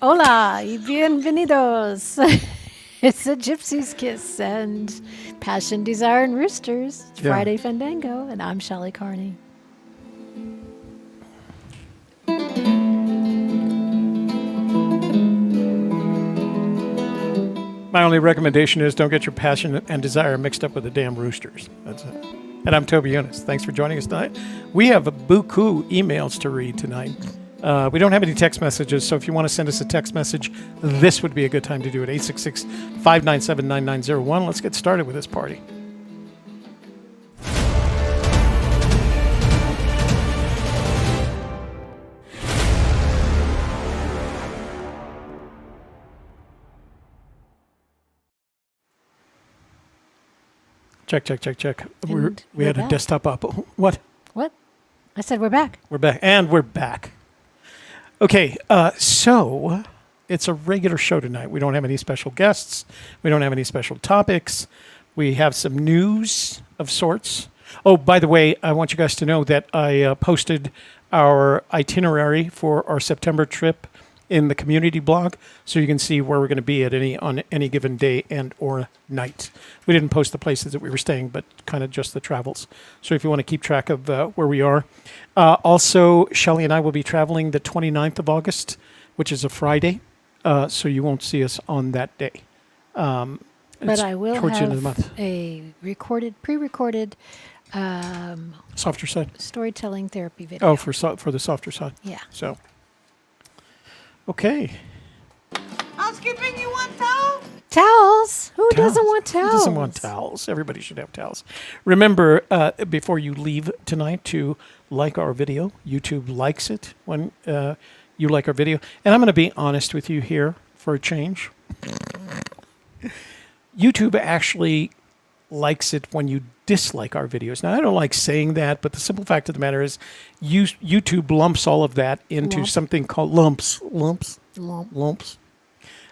Hola y bienvenidos. It's a Gypsy's Kiss and Passion, Desire, and Roosters. It's Friday Fenndango, and I'm Shelley Carney. My only recommendation is don't get your passion and desire mixed up with the damn roosters. That's it. And I'm Toby Eunice. Thanks for joining us tonight. We have a buku emails to read tonight. We don't have any text messages, so if you want to send us a text message, this would be a good time to do it. 866-597-9901. Let's get started with this party. Check. We had a desktop up. What? What? I said we're back. We're back. And we're back. Okay, so it's a regular show tonight. We don't have any special guests. We don't have any special topics. We have some news of sorts. Oh, by the way, I want you guys to know that I posted our itinerary for our September trip in the community blog, so you can see where we're going to be at on any given day and or night. We didn't post the places that we were staying, but kind of just the travels. So if you want to keep track of where we are. Also, Shelley and I will be traveling the 29th of August, which is a Friday, so you won't see us on that day. But I will have a pre-recorded softer side storytelling therapy video. Oh, for the softer side. Yeah. So, okay. Housekeeping, you want towels? Towels? Who doesn't want towels? Who doesn't want towels? Everybody should have towels. Remember, before you leave tonight, to like our video. YouTube likes it when you like our video. And I'm going to be honest with you here for a change. YouTube actually likes it when you dislike our videos. Now, I don't like saying that, but the simple fact of the matter is YouTube lumps all of that into something called lumps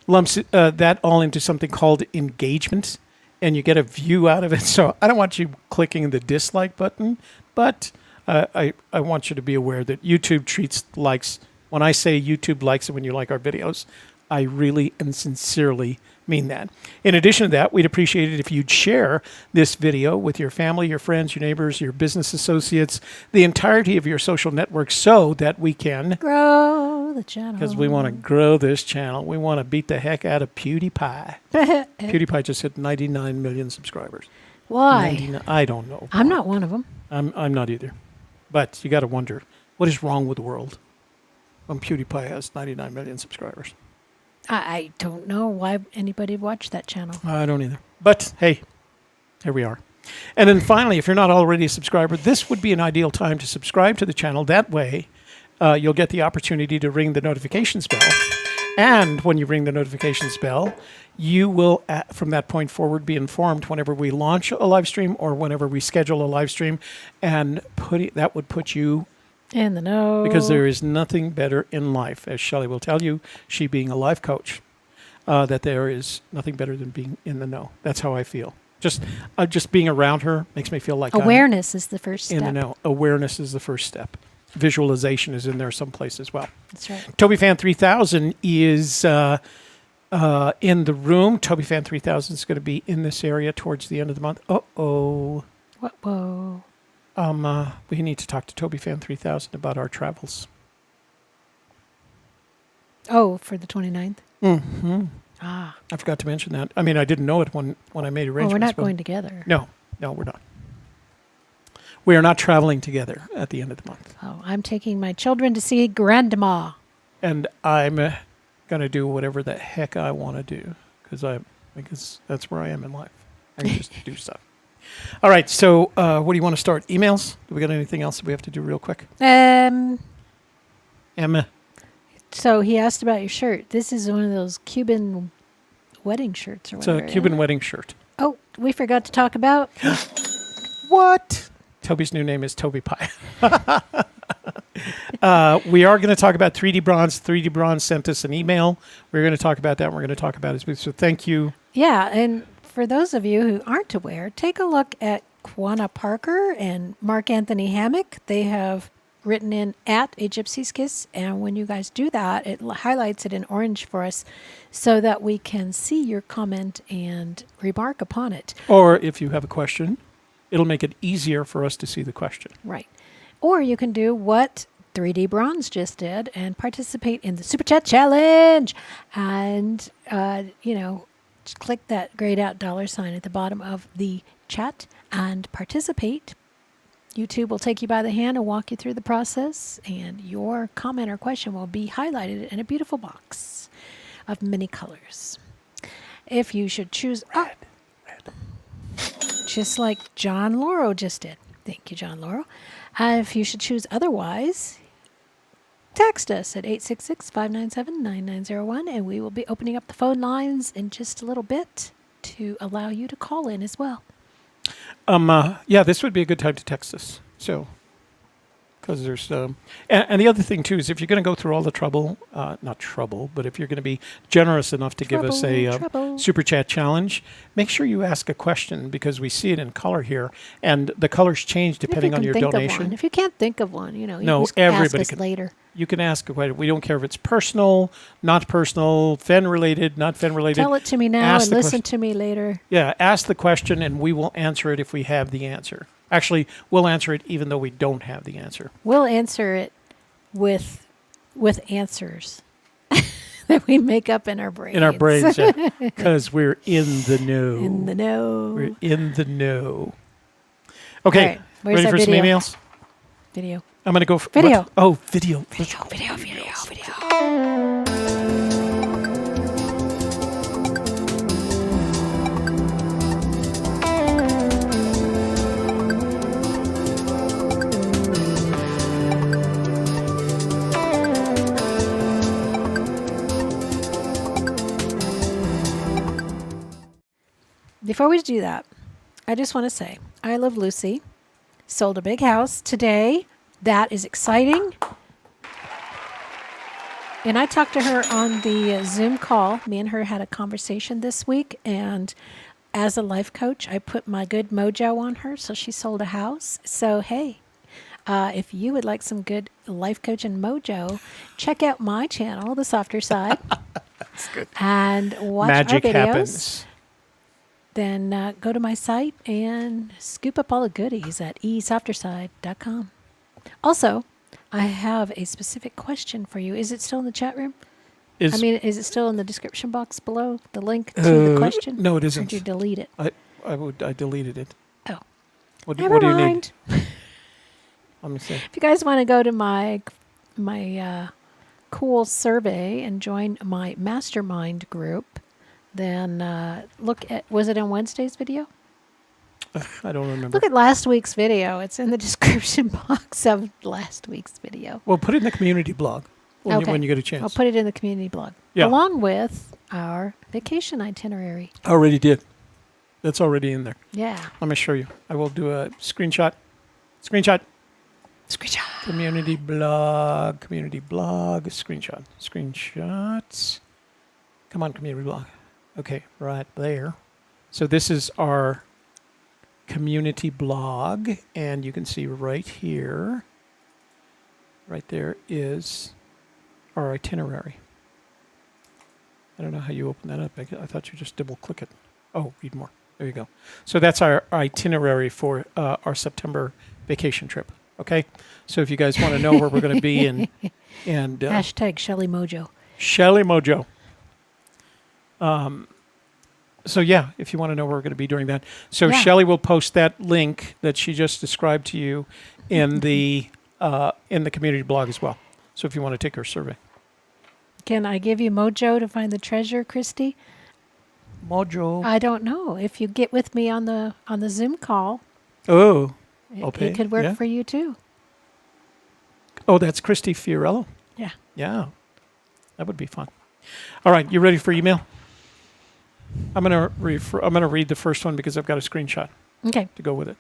that all into something called engagement, and you get a view out of it. So I don't want you clicking the dislike button, but I want you to be aware that YouTube treats likes. When I say YouTube likes it when you like our videos, I really and sincerely mean that. In addition to that, we'd appreciate it if you'd share this video with your family, your friends, your neighbors, your business associates, the entirety of your social network, so that we can grow the channel. Because we want to grow this channel. We want to beat the heck out of PewDiePie. PewDiePie just hit 99 million subscribers. Why? I don't know. I'm not one of them. I'm not either. But you got to wonder, what is wrong with the world when PewDiePie has 99 million subscribers? I don't know why anybody would watch that channel. I don't either. But hey, here we are. And then finally, if you're not already a subscriber, this would be an ideal time to subscribe to the channel. That way, you'll get the opportunity to ring the notifications bell. And when you ring the notifications bell, you will, from that point forward, be informed whenever we launch a live stream or whenever we schedule a live stream. And that would put you in the know. Because there is nothing better in life, as Shelley will tell you, she being a life coach, that there is nothing better than being in the know. That's how I feel. Just being around her makes me feel like awareness is the first step. In the know. Awareness is the first step. Visualization is in there someplace as well. That's right. TobyFan 3000 is in the room. TobyFan 3000 is going to be in this area towards the end of the month. Uh-oh. What? Whoa. We need to talk to TobyFan 3000 about our travels. Oh, for the 29th? Mm-hmm. Ah. I forgot to mention that. I mean, I didn't know it when I made arrangements. Well, we're not going together. No, we're not. We are not traveling together at the end of the month. Oh, I'm taking my children to see Grandma. And I'm going to do whatever the heck I want to do because that's where I am in life. I can just do stuff. All right, so what do you want to start? Emails? Do we got anything else that we have to do real quick? Emma. So he asked about your shirt. This is one of those Cuban wedding shirts or whatever. It's a Cuban wedding shirt. Oh, we forgot to talk about... What? Toby's new name is Toby Pie. We are going to talk about 3D Bronze. 3D Bronze sent us an email. We're going to talk about that, and we're going to talk about his booth. So thank you. Yeah, and for those of you who aren't aware, take a look at Quanah Parker and Mark Anthony Hammock. They have written in at a Gypsy's Kiss. And when you guys do that, it highlights it in orange for us so that we can see your comment and remark upon it. Or if you have a question, it'll make it easier for us to see the question. Right. Or you can do what 3D Bronze just did and participate in the Super Chat Challenge. And, just click that grayed out $sign at the bottom of the chat and participate. YouTube will take you by the hand and walk you through the process, and your comment or question will be highlighted in a beautiful box of many colors. If you should choose Red. just like John Lauro just did. Thank you, John Lauro. If you should choose otherwise, text us at 866-597-9901, and we will be opening up the phone lines in just a little bit to allow you to call in as well. This would be a good time to text us. So, because there's, and the other thing too is if you're going to go through all the trouble, not trouble, but if you're going to be generous enough to give us a Super Chat challenge, make sure you ask a question because we see it in color here, and the colors change depending on your donation. If you can't think of one, you can everybody ask us later. You can ask a question. We don't care if it's personal, not personal, Fenn related, not Fenn related. Tell it to me now and listen to me later. Yeah, ask the question and we will answer it if we have the answer. Actually, we'll answer it even though we don't have the answer. We'll answer it with answers that we make up in our brains. In our brains, because we're in the know. In the know. We're in the know. Okay, right, ready for some emails? Video. I'm going to go for video. Video. Video. Before we do that, I just want to say, I love Lucy. Sold a big house today. That is exciting. And I talked to her on the Zoom call. Me and her had a conversation this week. And as a life coach, I put my good mojo on her. So she sold a house. So, hey, if you would like some good life coaching mojo, check out my channel, The Softer Side. That's good. And watch Magic our videos. happens. Then go to my site and scoop up all the goodies at esofterside.com. Also, I have a specific question for you. Is it still in the chat room? Is it still in the description box below, the link to the question? No, it isn't. Or did you delete it? I deleted it. Oh. What Never do you mind. need? Let me see. If you guys want to go to my cool survey and join my mastermind group, then look at, was it on Wednesday's video? I don't remember. Look at last week's video. It's in the description box of last week's video. Well, put it in the community blog when you get a chance. I'll put it in the community blog. Yeah. Along with our vacation itinerary. I already did. That's already in there. Yeah. Let me show you. I will do a screenshot. Community blog, screenshot. Screenshots. Come on, community blog. Okay, right there. So this is our community blog, and you can see right here, right there is our itinerary. I don't know how you open that up. I thought you just double click it. Oh, read more. There you go. So that's our itinerary for our September vacation trip. Okay, so if you guys want to know where we're going to be and hashtag Shelly Mojo. Shelly Mojo. So yeah, if you want to know where we're going to be doing that. So Shelly will post that link that she just described to you in the community blog as well. So if you want to take her survey. Can I give you mojo to find the treasure, Christy? Mojo. I don't know. If you get with me on the Zoom call. Oh. It could work for you too. Oh, that's Christy Fiorello. Yeah. Yeah. That would be fun. All right, you ready for email? I'm gonna read the first one because I've got a screenshot. Okay. To go with it.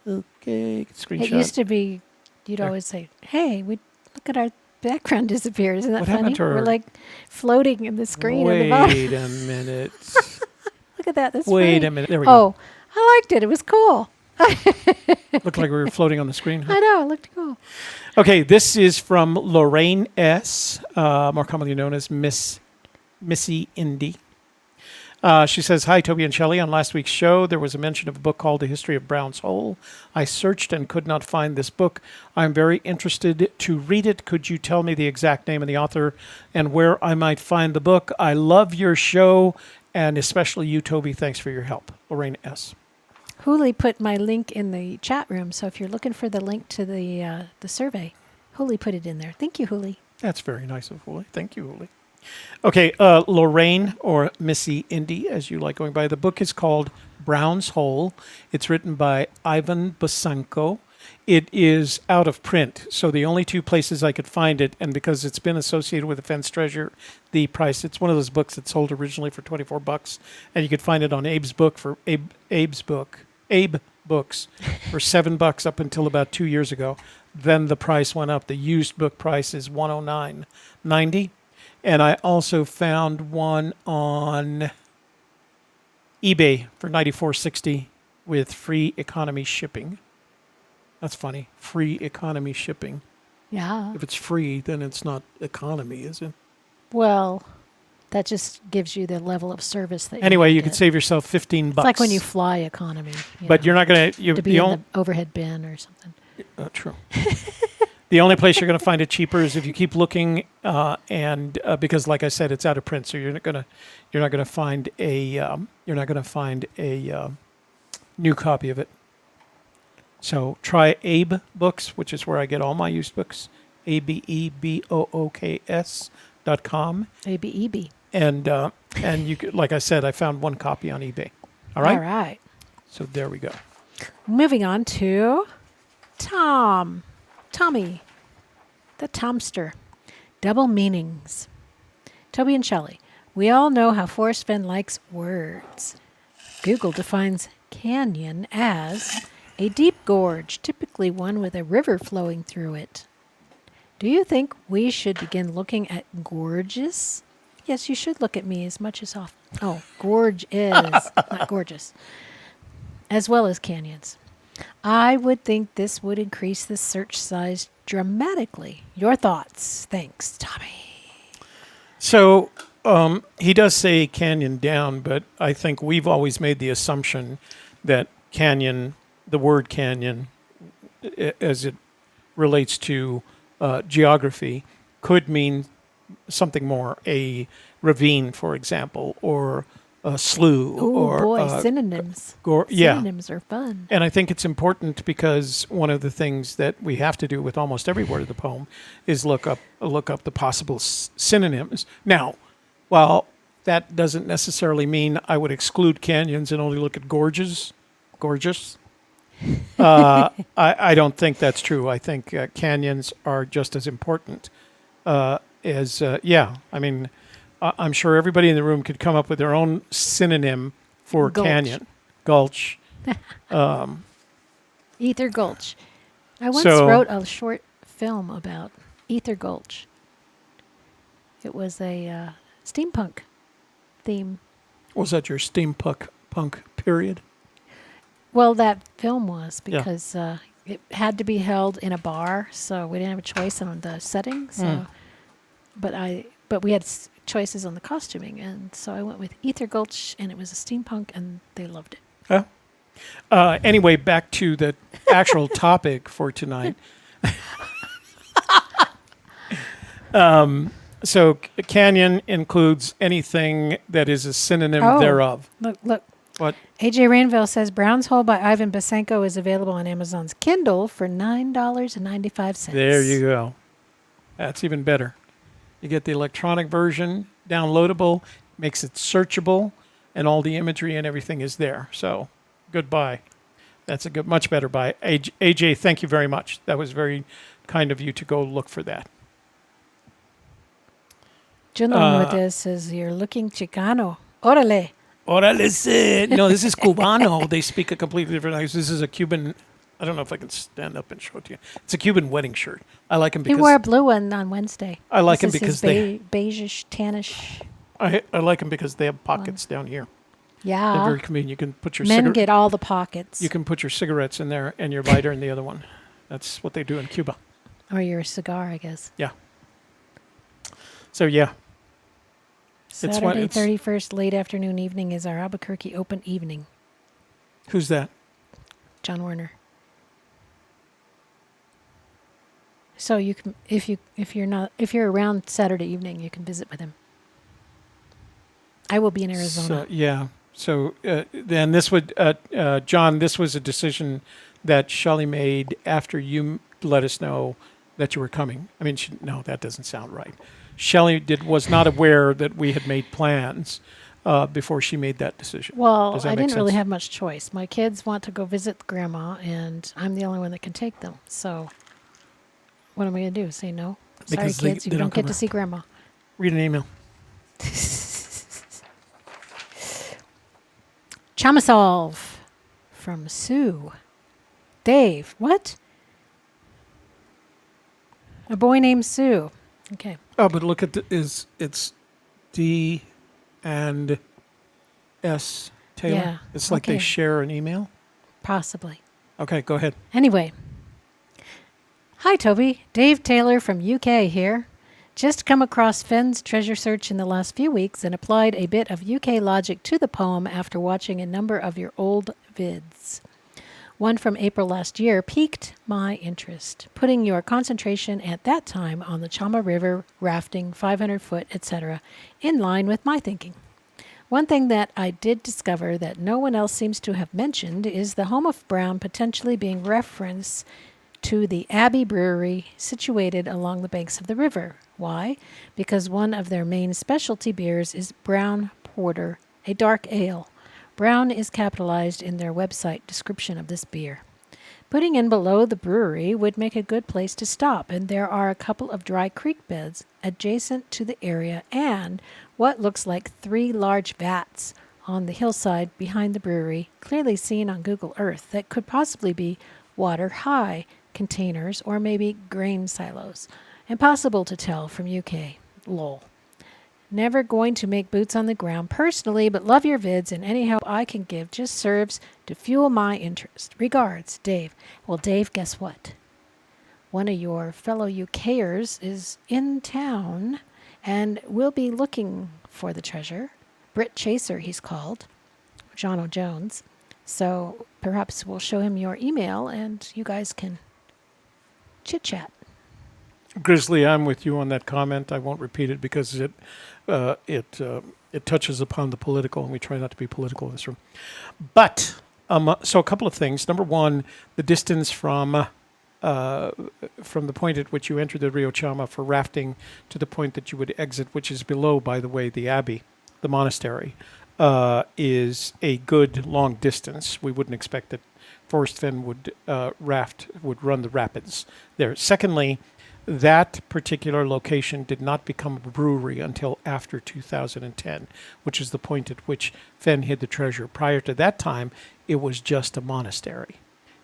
Okay, screenshot. It used to be, you'd always say, "Hey, look at our background disappeared." Isn't that funny? We're like floating in the screen. Wait a minute. Look at that. That's Wait funny. a minute. There we go. Oh, I liked it. It was cool. Looked like we were floating on the screen. Huh? I know, it looked cool. Okay, this is from Lorraine S., more commonly known as Missy Indy. She says, "Hi, Toby and Shelley. On last week's show, there was a mention of a book called The History of Brown's Hole. I searched and could not find this book. I'm very interested to read it. Could you tell me the exact name of the author and where I might find the book? I love your show, and especially you, Toby. Thanks for your help." Lorraine S. Hooli put my link in the chat room, so if you're looking for the link to the survey, Hooli put it in there. Thank you, Hooli. That's very nice of Hooli. Thank you, Hooli. Okay, Lorraine, or Missy Indy, as you like going by. The book is called Brown's Hole. It's written by Ivan Bosanko. It is out of print, so the only two places I could find it, and because it's been associated with the Fenn's Treasure, the price, it's one of those books that sold originally for $24, and you could find it on Abe's Books for $7 up until about 2 years ago. Then the price went up. The used book price is $109.90. And I also found one on eBay for $94.60 with free economy shipping. That's funny. Free economy shipping. Yeah. If it's free, then it's not economy, is it? Well, that just gives you the level of service that Anyway, you get. could save yourself $15. It's like when you fly economy. But you're not going to... To be in the overhead bin or something. True. The only place you're going to find it cheaper is if you keep looking, and because, like I said, it's out of print, so you're not going to find a new copy of it. So try Abe Books, which is where I get all my used books. ABEBOOKS.com. ABEB. And you could, like I said, I found one copy on eBay. All right. All right. So there we go. Moving on to Tommy, the Tomster. Double meanings. Toby and Shelley, we all know how Forrest Fenn likes words. Google defines canyon as a deep gorge, typically one with a river flowing through it. Do you think we should begin looking at gorges? Yes, you should look at me as much as often. Oh, gorge is, not gorgeous. As well as canyons. I would think this would increase the search size dramatically. Your thoughts? Thanks, Tommy. So he does say canyon down, but I think we've always made the assumption that canyon, the word canyon, as it relates to geography, could mean something more, a ravine, for example, or a slough. Synonyms. Synonyms are fun. And I think it's important because one of the things that we have to do with almost every word of the poem is look up the possible synonyms. Now, while that doesn't necessarily mean I would exclude canyons and only look at gorgeous, I don't think that's true. I think canyons are just as important as I mean, I'm sure everybody in the room could come up with their own synonym for Gulch. canyon. Gulch. Ether Gulch. I once wrote a short film about Ether Gulch. It was a steampunk theme. Was that your steampunk period? Well, that film was because it had to be held in a bar, so we didn't have a choice on the setting. So, but we had choices on the costuming, and so I went with Ether Gulch, and it was a steampunk, and they loved it. Anyway, back to the actual topic for tonight. So canyon includes anything that is a synonym thereof. Look. What? AJ Rainville says Brown's Hole by Ivan Bosanko is available on Amazon's Kindle for $9.95. There you go. That's even better. You get the electronic version, downloadable, makes it searchable, and all the imagery and everything is there. So, goodbye. That's a much better buy. AJ, thank you very much. That was very kind of you to go look for that. Juno Modez says you're looking Chicano. Órale. Órale. No, this is Cubano. They speak a completely different language. This is a Cuban. I don't know if I can stand up and show it to you. It's a Cuban wedding shirt. I like him because he wore a blue one on Wednesday. I like him because they beigeish, tannish. I like him because they have pockets down here. They're Yeah. very convenient. You can put your Men get all the pockets. you can put your cigarettes in there and your lighter in the other one. That's what they do in Cuba. Or your cigar, I guess. Yeah. So yeah, It's what- Saturday, it's- 31st, late afternoon, evening is our Albuquerque open evening. who's that? John Werner. So you can, if you're around Saturday evening, you can visit with him. I will be in Arizona. So, yeah. So then this would, John, this was a decision that Shelley made after you let us know that you were coming. I mean, no, that doesn't sound right. Shelley was not aware that we had made plans before she made that decision. Well, Does that I make didn't really sense? have much choice. My kids want to go visit grandma, and I'm the only one that can take them. So, what am I going to do? Say no? Sorry, Because they kids, you don't don't come get to see grandma. Read an email. Chamasolve from Sue. Dave, what? A boy named Sue. Okay. Oh, but look at it's D and S Taylor. Yeah, It's like they okay. share an email. Possibly. Okay, go ahead. Anyway. Hi, Toby. Dave Taylor from UK here. Just come across Fenn's treasure search in the last few weeks and applied a bit of UK logic to the poem after watching a number of your old vids. One from April last year piqued my interest, putting your concentration at that time on the Chama River, rafting, 500 foot, etc., in line with my thinking. One thing that I did discover that no one else seems to have mentioned is the home of Brown potentially being referenced to the Abbey Brewery situated along the banks of the river. Why? Because one of their main specialty beers is Brown Porter, a dark ale. Brown is capitalized in their website description of this beer. Putting in below the brewery would make a good place to stop, and there are a couple of dry creek beds adjacent to the area and what looks like 3 large vats on the hillside behind the brewery, clearly seen on Google Earth, that could possibly be water-high containers or maybe grain silos. Impossible to tell from UK. Lol. Never going to make boots on the ground personally, but love your vids, and any help I can give just serves to fuel my interest. Regards, Dave. Well, Dave, guess what? One of your fellow UKers is in town and will be looking for the treasure. Brit Chaser, he's called. John O'Jones. So perhaps we'll show him your email and you guys can chit-chat. Grizzly, I'm with you on that comment. I won't repeat it because it touches upon the political, and we try not to be political in this room. But so a couple of things. Number one, the distance from the point at which you enter the Rio Chama for rafting to the point that you would exit, which is below, by the way, the abbey, the monastery, is a good long distance. We wouldn't expect that Forrest Fenn would run the rapids there. Secondly, that particular location did not become a brewery until after 2010, which is the point at which Fenn hid the treasure. Prior to that time, it was just a monastery,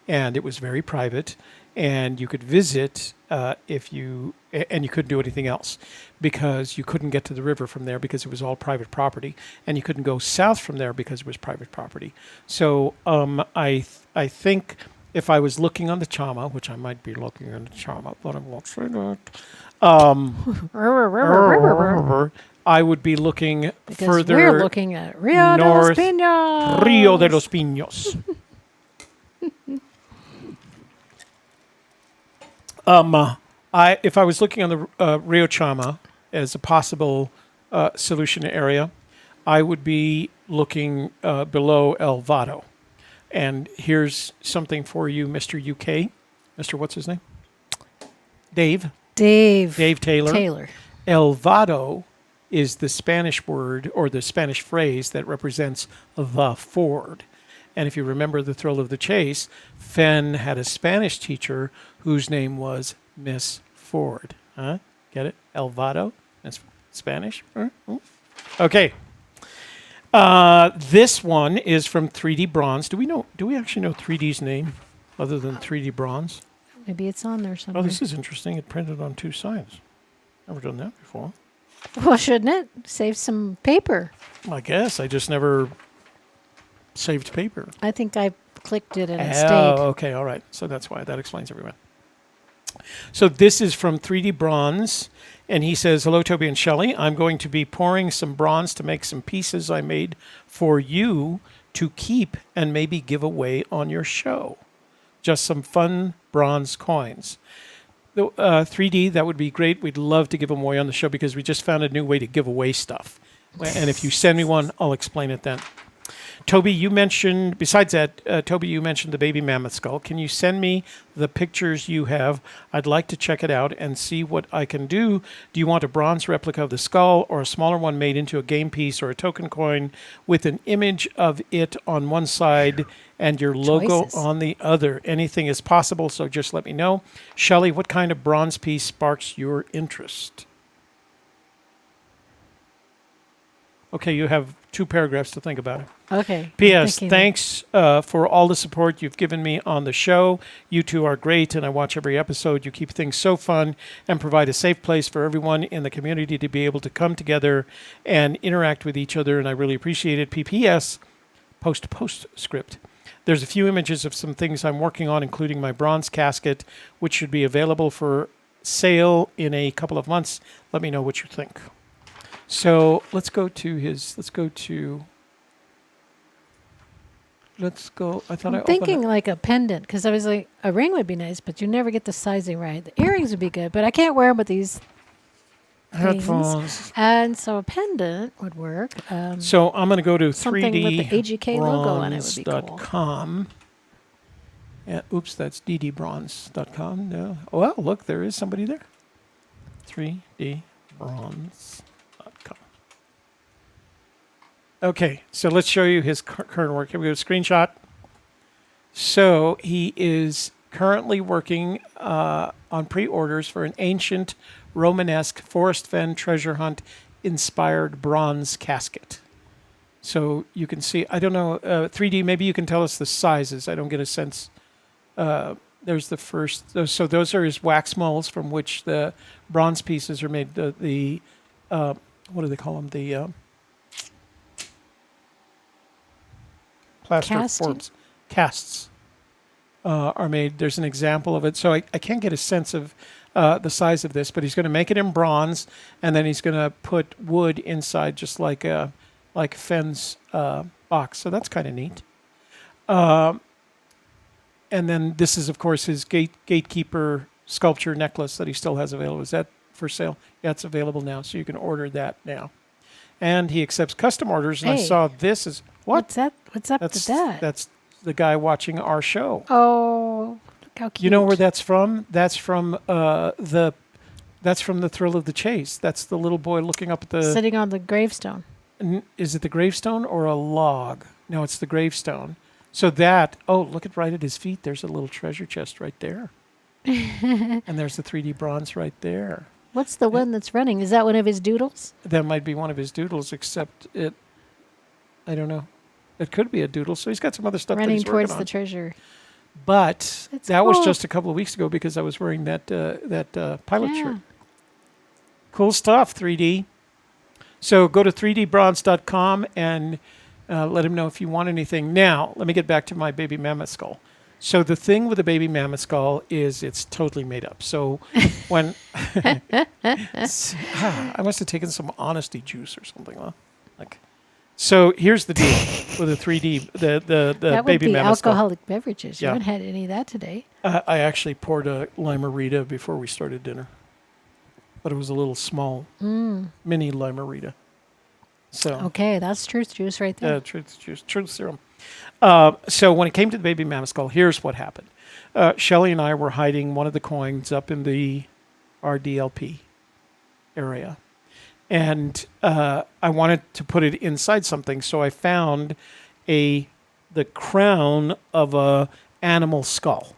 and it was very private, and you could visit and you couldn't do anything else because you couldn't get to the river from there because it was all private property, and you couldn't go south from there because it was private property. So I think if I was looking on the Chama, which I might be looking on the Chama, but I won't say that, I would be looking Because further we're looking at Rio de los north, Pinos. Rio de los Pinos. If I was looking on the Rio Chama as a possible solution area, I would be looking below El Vado. And here's something for you, Mr. UK. Mr. What's his name? Dave Taylor. El Vado is the Spanish word or the Spanish phrase that represents the ford. And if you remember The Thrill of the Chase, Fenn had a Spanish teacher whose name was Miss Ford. Huh? Get it? El Vado? That's Spanish. Okay. This one is from 3D Bronze. Do we actually know 3D's name other than 3D Bronze? Maybe it's on there somewhere. Oh, this is interesting. It printed on 2 sides. Never done that before. Well, shouldn't it? Save some paper. I guess. I just never Saved paper. I think I clicked it and it Oh, stayed. okay, all right. So that's why. That explains everyone. So this is from 3D Bronze, and he says, "Hello, Toby and Shelley. I'm going to be pouring some bronze to make some pieces I made for you to keep and maybe give away on your show. Just some fun bronze coins. 3D, that would be great. We'd love to give them away on the show because we just found a new way to give away stuff. And if you send me one, I'll explain it then." Toby, you mentioned, besides that, Toby, you mentioned the baby mammoth skull. Can you send me the pictures you have? I'd like to check it out and see what I can do. Do you want a bronze replica of the skull or a smaller one made into a game piece or a token coin with an image of it on one side and your logo Choices. on the other? Anything is possible, so just let me know. Shelley, what kind of bronze piece sparks your interest? Okay, you have 2 paragraphs to think about it. Okay. I'm P.S. thinking- Thanks for all the support you've given me on the show. You two are great, and I watch every episode. You keep things so fun and provide a safe place for everyone in the community to be able to come together and interact with each other, and I really appreciate it. P.P.S. Postscript. There's a few images of some things I'm working on, including my bronze casket, which should be available for sale in a couple of months. Let me know what you think. So let's go. I thought I I'm opened thinking it. like a pendant because I was like, a ring would be nice, but you never get the sizing right. The earrings would be good, but I can't wear them with these things. Headphones. And so a pendant would work. So I'm going to go to Something with the AGK logo on it would be cool. 3dbronze.com. Yeah, oops, that's ddbronze.com. No. Well, look, there is somebody there. 3dbronze.com. Okay, so let's show you his current work. Here we go, screenshot. So he is currently working on pre-orders for an ancient Romanesque Forrest Fenn treasure hunt inspired bronze casket. So you can see, I don't know, 3D, maybe you can tell us the sizes. I don't get a sense. There's the first, so those are his wax molds from which the bronze pieces are made. What do they call them? The plaster Casting? forms. Casts are made. There's an example of it. So I can't get a sense of the size of this, but he's going to make it in bronze, and then he's going to put wood inside, just like Fenn's box. So that's kind of neat. And then this is, of course, his gatekeeper sculpture necklace that he still has available. Is that for sale? Yeah, it's available now, so you can order that now. And he accepts custom orders, and I Hey. saw this as what? What's that? What's up with that? That's the guy watching our show. Oh, look how cute. You know where that's from? That's from the Thrill of the Chase. That's the little boy looking up at the. Sitting on the gravestone. Is it the gravestone or a log? No, it's the gravestone. So that. Oh, look right at his feet. There's a little treasure chest right there. And there's the 3D bronze right there. What's the one that's running? Is that one of his doodles? That might be one of his doodles, except it. I don't know. It could be a doodle. So he's got some other stuff that Running he's towards working the on. treasure. But That's that was cool. just a couple of weeks ago because I was wearing that pilot Yeah. shirt. Cool stuff, 3D. So go to 3dbronze.com and let him know if you want anything. Now, let me get back to my baby mammoth skull. So the thing with the baby mammoth skull is it's totally made up. So when I must have taken some honesty juice or something, huh? Like, so here's the deal with the 3D, the That would baby be mammoth skull. alcoholic beverages. You Yeah. haven't had any of that today. I actually poured a limerita before we started dinner, but it was a little small, mini limerita. So Okay, that's truth juice right there. truth serum. So when it came to the baby mammoth skull, here's what happened. Shelley and I were hiding one of the coins up in the RDLP area. And I wanted to put it inside something, so I found the crown of a animal skull.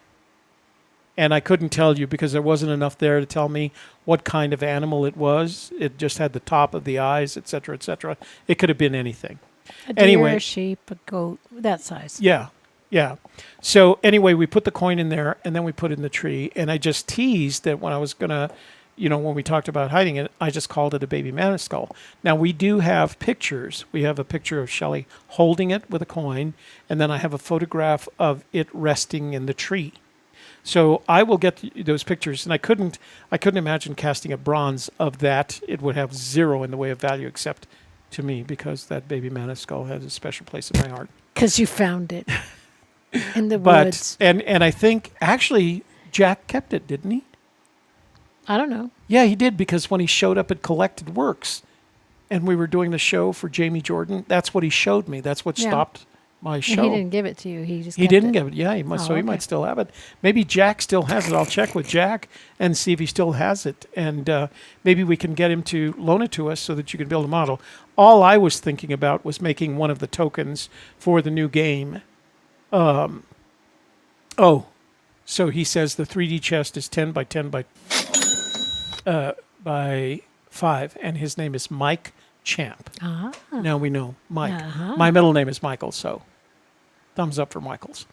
And I couldn't tell you because there wasn't enough there to tell me what kind of animal it was. It just had the top of the eyes, et cetera, et cetera. It could have been anything. A deer, anyway. a sheep, a goat, that size. Yeah, yeah. So anyway, we put the coin in there, and then we put it in the tree. And I just teased that when I was going to, when we talked about hiding it, I just called it a baby mammoth skull. Now, we do have pictures. We have a picture of Shelley holding it with a coin, and then I have a photograph of it resting in the tree. So I will get those pictures, and I couldn't imagine casting a bronze of that. It would have zero in the way of value, except to me, because that baby mammoth skull has a special place in my heart. Because you found it in the woods. And I think, actually, Jack kept it, didn't he? I don't know. Yeah, he did, because when he showed up at Collected Works and we were doing the show for Jamie Jordan, that's what he showed me. That's what stopped my show. And he didn't give it to you. He just He kept didn't it. give it. Yeah, he must. So he okay. might still have it. Maybe Jack still has it. I'll check with Jack and see if he still has it. And maybe we can get him to loan it to us so that you can build a model. All I was thinking about was making one of the tokens for the new game. So he says the 3D chest is 10 by 10 by 5, and his name is Mike Champ. Ah. Now we know Mike. Uh-huh. My middle name is Michael, so thumbs up for Michael's.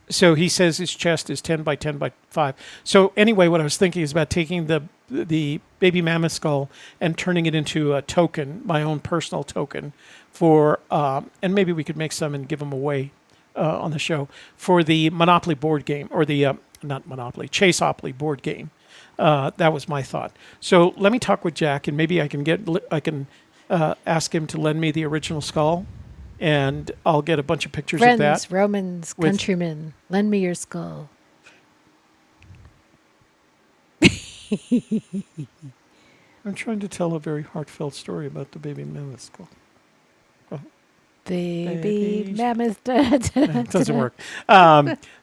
So he says his chest is 10 by 10 by 5. So anyway, what I was thinking is about taking the baby mammoth skull and turning it into a token, my own personal token, for and maybe we could make some and give them away on the show for the Monopoly board game, or the not Monopoly, Chaseopoly board game. That was my thought. So let me talk with Jack, and maybe I can ask him to lend me the original skull, and I'll get a bunch of pictures of that. Friends, Romans, countrymen, lend me your skull. I'm trying to tell a very heartfelt story about the baby mammoth skull. Baby mammoth. It doesn't work.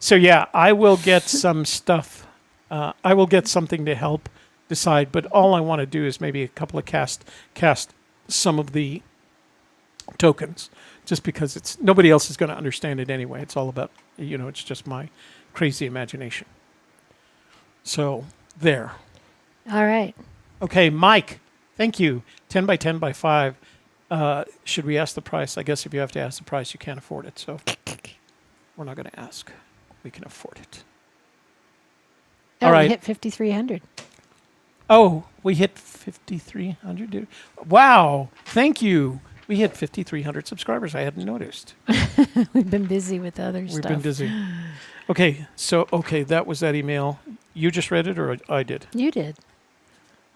So yeah, I will get some stuff. I will get something to help decide. But all I want to do is maybe a couple of cast some of the tokens, just because it's nobody else is going to understand it anyway. It's all about it's just my crazy imagination. So there. All right. Okay, Mike. Thank you. 10 by 10 by 5. Should we ask the price? I guess if you have to ask the price, you can't afford it. So we're not going to ask. We can afford it. Oh, All right. We hit 5,300. Oh, we hit 5,300, dude. Wow. Thank you. We hit 5,300 subscribers. I hadn't noticed. We've been busy with other stuff. We've been busy. Okay. So, that was that email. You just read it, or I did? You did.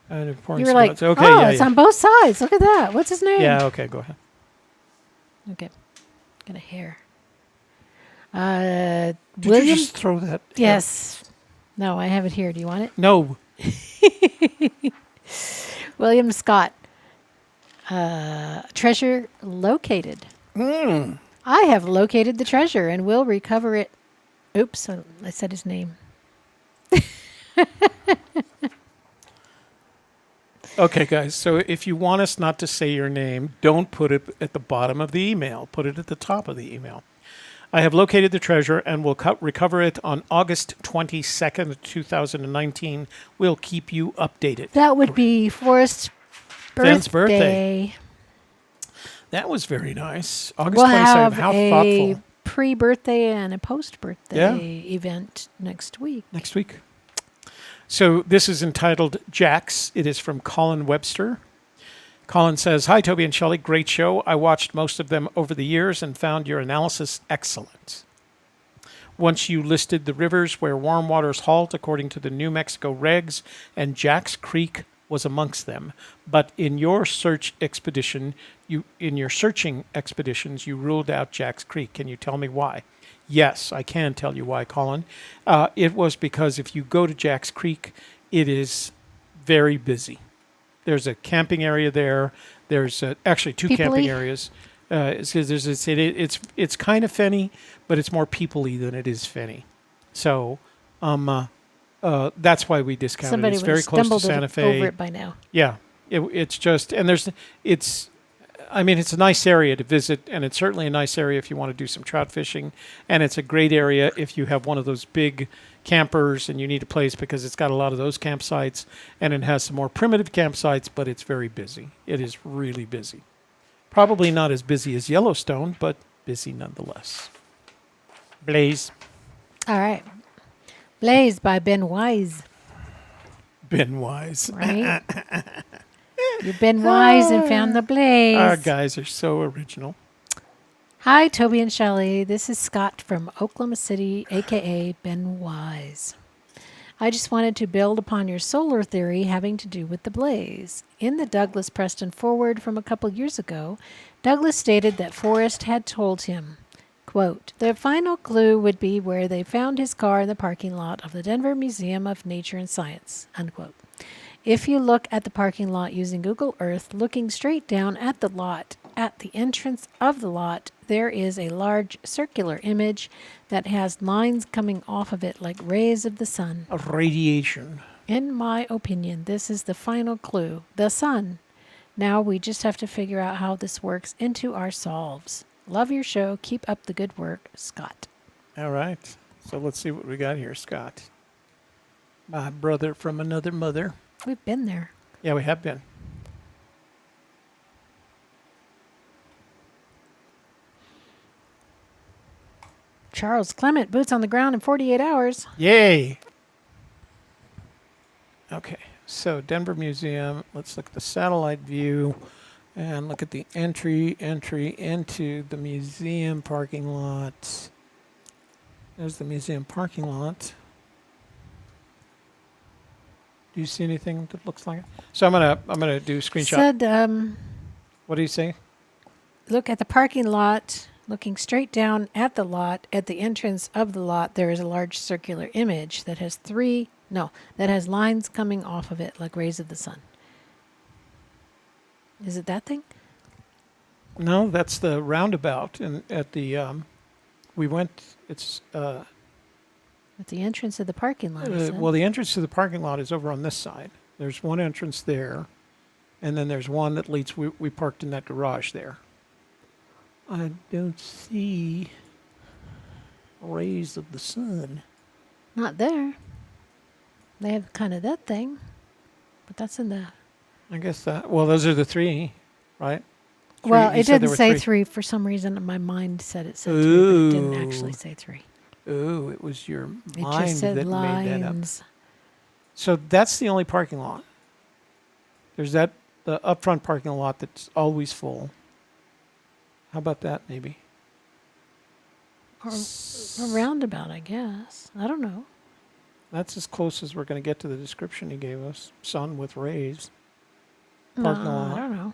And You were like, okay, it's on both sides. Look at that. What's his name? Yeah, okay, go ahead. Okay. Got a hair. Did William? you just throw that? Yes. No, I have it here. Do you want it? No. William Scott. Treasure located. I have located the treasure and will recover it. Oops, I said his name. Okay, guys, so if you want us not to say your name, don't put it at the bottom of the email. Put it at the top of the email. I have located the treasure and will recover it on August 22nd, 2019. We'll keep you updated. That would be Forrest's Fenn's birthday. That was very nice. August We'll 22nd. have How a thoughtful. pre-birthday and a post-birthday event next week. Next week. So this is entitled Jax. It is from Colin Webster. Colin says, "Hi, Toby and Shelley. Great show. I watched most of them over the years and found your analysis excellent. Once you listed the rivers where warm waters halt according to the New Mexico regs, and Jack's Creek was amongst them. But in your searching expeditions, you ruled out Jack's Creek. Can you tell me why?" Yes, I can tell you why, Colin. It was because if you go to Jack's Creek, it is very busy. There's a camping area there. There's actually two camping areas. It's kind of fenny, but it's more people-y than it is fenny. So that's why we discounted it. Somebody It's would very have close to stumbled Santa Fe. over it by now. Yeah, it's just, and it's a nice area to visit, and it's certainly a nice area if you want to do some trout fishing, and it's a great area if you have one of those big campers and you need a place, because it's got a lot of those campsites, and it has some more primitive campsites, but it's very busy. It is really busy. Probably not as busy as Yellowstone, but busy nonetheless. Blaze. All right. Blaze by Ben Wise. Ben Wise. right? You've been wise and found the blaze. Our guys are so original. Hi, Toby and Shelley. This is Scott from Oklahoma City, aka Ben Wise. I just wanted to build upon your solar theory having to do with the blaze. In the Douglas Preston forward from a couple years ago, Douglas stated that Forrest had told him, quote, the final clue would be where they found his car in the parking lot of the Denver Museum of Nature and Science, unquote. If you look at the parking lot using Google Earth, looking straight down at the lot, at the entrance of the lot, there is a large circular image that has lines coming off of it like rays of the sun. A radiation. In my opinion, this is the final clue, the sun. Now we just have to figure out how this works into our solves. Love your show. Keep up the good work, Scott. All right. So let's see what we got here, Scott. My brother from another mother. We've been there. Yeah, we have been. Charles Clement, boots on the ground in 48 hours. Yay. Okay. So Denver Museum. Let's look at the satellite view and look at the entry into the museum parking lot. There's the museum parking lot. Do you see anything that looks like it? So I'm gonna do a screenshot. Said, What do you say? look at the parking lot. Looking straight down at the lot, at the entrance of the lot, there is a large circular image that has that has lines coming off of it like rays of the sun. Is it that thing? No, that's the roundabout. And at the we went. It's At the entrance of the parking lot. he said. well, the entrance to the parking lot is over on this side. There's one entrance there, and then there's one that leads. We parked in that garage there. I don't see rays of the sun. Not there. They have kind of that thing, but that's in the. I guess that. Well, those are the three, right? Well, You it said there didn't were say three. three for some reason. My mind said it said three, but it didn't actually say three. Ooh, it was your It mind just said that made that up. lines. So that's the only parking lot. There's the upfront parking lot that's always full. How about that, maybe? Or a roundabout, I guess. I don't know. That's as close as we're going to get to the description he gave us. Sun with rays. No, Parking lot. I don't know.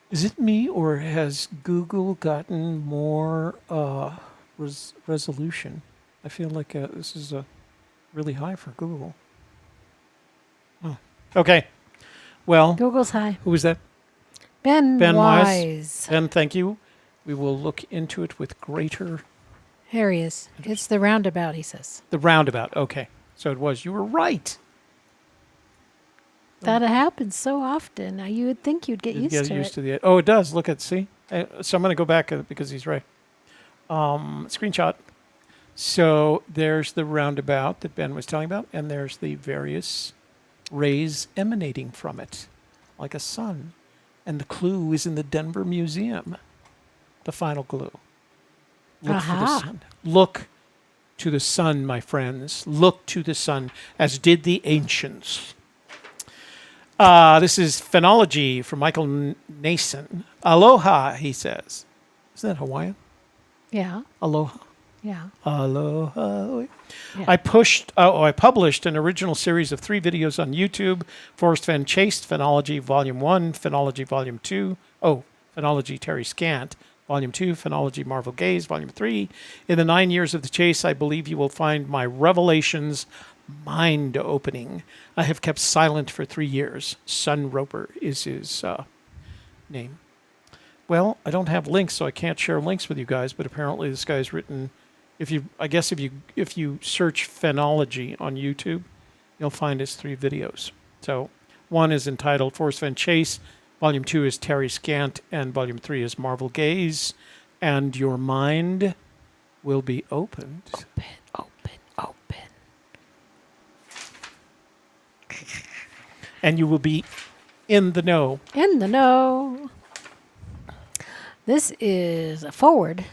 Is it me, or has Google gotten more resolution? I feel like this is really high for Google. Oh. Okay. Well, Google's high. who was that? Ben Ben Wise. Ben, thank you. We will look into it with greater... Here he is. It's the roundabout, he says. The roundabout. Okay. So it was. You were right. That happens so often. Now, you would think you'd get You used get to used it. to the... Oh, it does. Look at, see? So I'm going to go back because he's right. Screenshot. So there's the roundabout that Ben was telling about, and there's the various rays emanating from it, like a sun. And the clue is in the Denver Museum. The final clue. Look for the Aha. sun. Look to the sun, my friends. Look to the sun, as did the ancients. This is Phenology from Michael Nason. Aloha, he says. Isn't that Hawaiian? Yeah. Aloha. Yeah. Aloha. Yeah. I published an original series of 3 videos on YouTube. Forrest Fenn Chased, Phenology Volume 1, Phenology Volume 2. Oh, Phenology Terry Scant, Volume 2, Phenology Marvel Gaze, Volume 3. In the 9 years of the chase, I believe you will find my revelations mind-opening. I have kept silent for 3 years. Sun Roper is his name. Well, I don't have links, so I can't share links with you guys, but apparently this guy's written... If you search Phenology on YouTube, you'll find his 3 videos. So one is entitled Forrest Fenn Chase, Volume 2 is Terry Scant, and Volume 3 is Marvel Gaze, and your mind will be opened. Open. And you will be in the know. In the know. This is a forward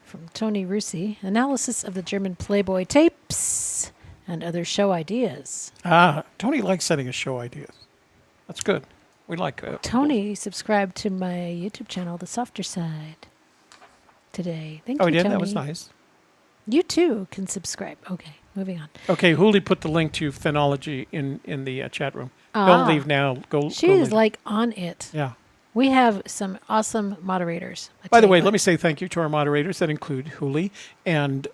from Tony Russi. Analysis of the German Playboy tapes. and other show ideas. Tony likes setting us show ideas. That's good. We like Tony subscribed to my YouTube channel, The Softer Side, today. Thank Oh, you, he did? Tony. That was nice. You too can subscribe. Okay, moving on. Okay, Hooli put the link to Phenology in the chat room. Ah. Don't leave now. Go. She go is later. like on it. Yeah. We have some awesome moderators. By the way, let me say thank you to our moderators that include Hooli and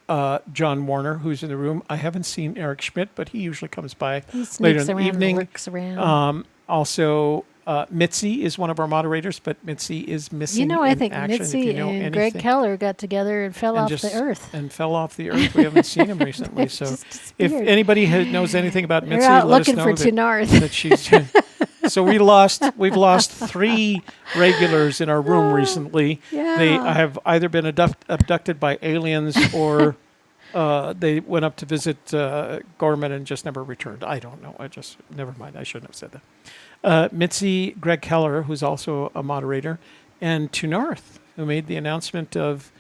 John Warner, who's in the room. I haven't seen Eric Schmidt, but he usually comes by he later sneaks in the around and evening. lurks around. Also, Mitzi is one of our moderators, but Mitzi is missing. You know, I in think action, if Mitzi you know and Greg anything. Keller got together and fell And off just- the earth. And fell off the earth. We haven't seen him recently. They So just if disappeared. anybody knows anything about They're Mitzi, out let us looking know for that, Tunarth. that she's. So we've lost 3 regulars in our room recently. They Yeah. have either been abducted by aliens or they went up to visit Gorman and just never returned. I don't know. Never mind. I shouldn't have said that. Mitzi, Greg Keller, who's also a moderator, and Tunarth, who made the announcement of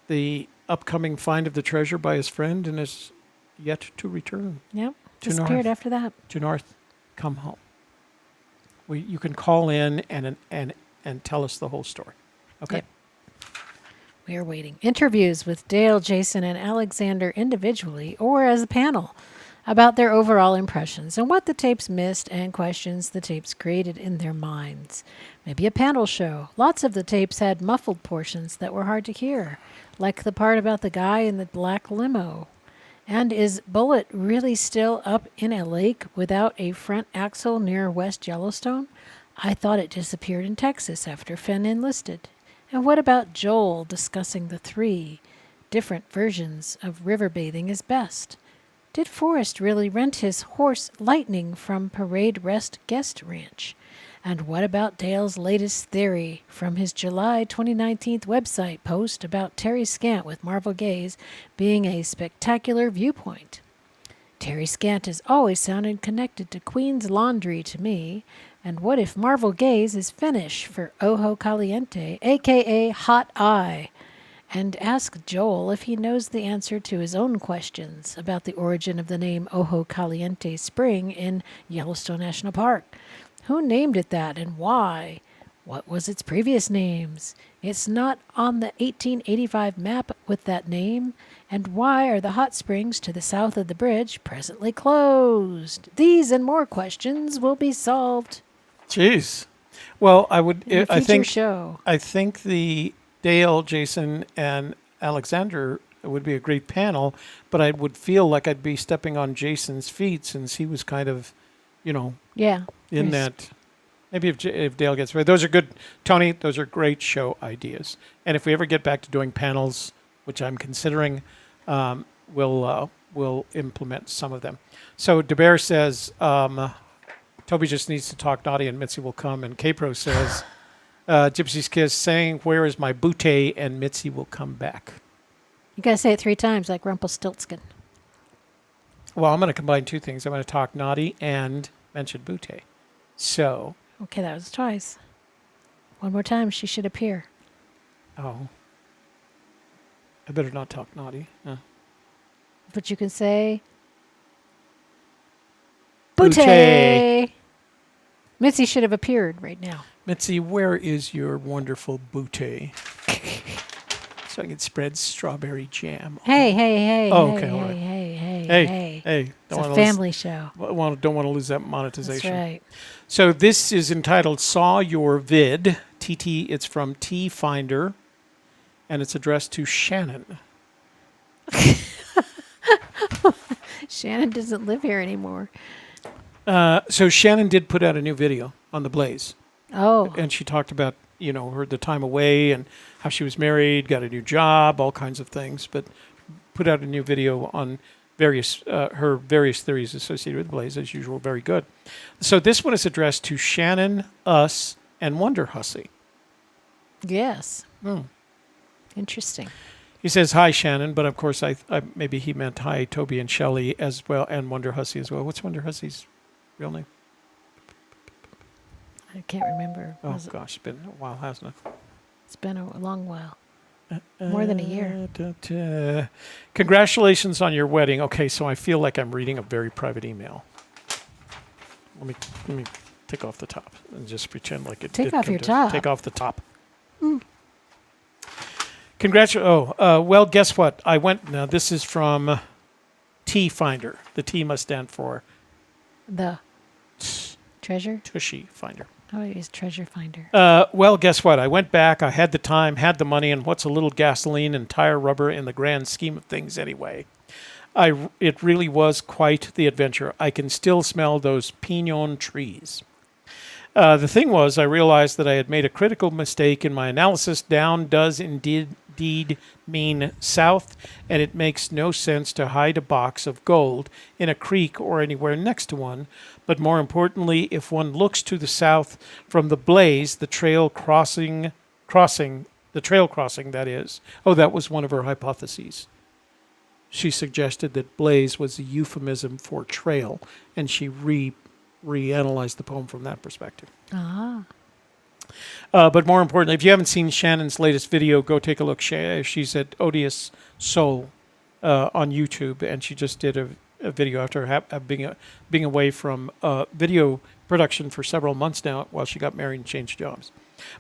the upcoming find of the treasure by his friend and is yet to return. Yep. To Disappeared North. after that. Tunarth, come home. You can call in and tell us the whole story. Okay. Yep. We are waiting. Interviews with Dale, Jason, and Alexander individually or as a panel about their overall impressions and what the tapes missed and questions the tapes created in their minds. Maybe a panel show. Lots of the tapes had muffled portions that were hard to hear, like the part about the guy in the black limo. And is Bullet really still up in a lake without a front axle near West Yellowstone? I thought it disappeared in Texas after Fenn enlisted. And what about Joel discussing the 3 different versions of river bathing is best? Did Forrest really rent his horse Lightning from Parade Rest Guest Ranch? And what about Dale's latest theory from his July 2019 website post about Terry Scant with Marvel Gaze being a spectacular viewpoint? Terry Scant has always sounded connected to Queen's Laundry to me. And what if Marvel Gaze is Finnish for Ojo Caliente, a.k.a. Hot Eye? And ask Joel if he knows the answer to his own questions about the origin of the name Ojo Caliente Spring in Yellowstone National Park. Who named it that and why? What was its previous names? It's not on the 1885 map with that name. And why are the hot springs to the south of the bridge presently closed? These and more questions will be solved Jeez. Well, in a future show. I think the Dale, Jason, and Alexander would be a great panel, but I would feel like I'd be stepping on Jason's feet since he was kind of, Yeah. in there's- that. Maybe if Dale gets ready. Those are good, Tony. Those are great show ideas. And if we ever get back to doing panels, which I'm considering, we'll implement some of them. So DeBear says Toby just needs to talk naughty, and Mitzi will come. And K-Pro says Gypsy's Kiss saying, "Where is my booty?" and Mitzi will come back. You got to say it 3 times like Rumpelstiltskin. Well, I'm going to combine 2 things. I'm going to talk naughty and mention booty. So. Okay, that was twice. One more time, she should appear. Oh. I better not talk naughty. But you can say, Booty. Booty! Mitzi should have appeared right now. Mitzi, where is your wonderful booty? So I can spread strawberry jam. Hey, hey, hey, Oh, hey, okay, hey, all right. hey, hey, Hey, hey. hey. It's a family show. Don't want to lose that That's monetization. right. So this is entitled Saw Your Vid. TT, it's from T Finder, and it's addressed to Shannon. Shannon doesn't live here anymore. So Shannon did put out a new video on the Blaze, Oh, and she talked about, the time away and how she was married, got a new job, all kinds of things, but put out a new video on her various theories associated with Blaze, as usual, very good. So this one is addressed to Shannon, us, and Wonder Hussy. yes. Hmm. Interesting. He says, "Hi, Shannon," but of course, I maybe he meant hi, Toby and Shelley as well, and Wonder Hussy as well. What's Wonder Hussy's real name? I can't remember. Oh, gosh, it's been a while, hasn't it? It's been a long while. More than a year. Congratulations on your wedding. Okay, so I feel like I'm reading a very private email. Let me take off the top and just pretend like it. Take did off come your to- top. Take off the top. Well, guess what? I went. Now this is from T Finder. The T must stand for The treasure? Tushy Finder. Oh, it is treasure finder. Well, guess what? I went back. I had the time, had the money, and what's a little gasoline and tire rubber in the grand scheme of things anyway? It really was quite the adventure. I can still smell those pinon trees. The thing was, I realized that I had made a critical mistake in my analysis. Down does indeed mean south, and it makes no sense to hide a box of gold in a creek or anywhere next to one. But more importantly, if one looks to the south from the blaze, the trail crossing, that is. Oh, that was one of her hypotheses. She suggested that blaze was a euphemism for trail, and she reanalyzed the poem from that perspective. Ah. But more importantly, if you haven't seen Shannon's latest video, go take a look. She's at Odious Soul on YouTube, and she just did a video after being away from video production for several months now while she got married and changed jobs.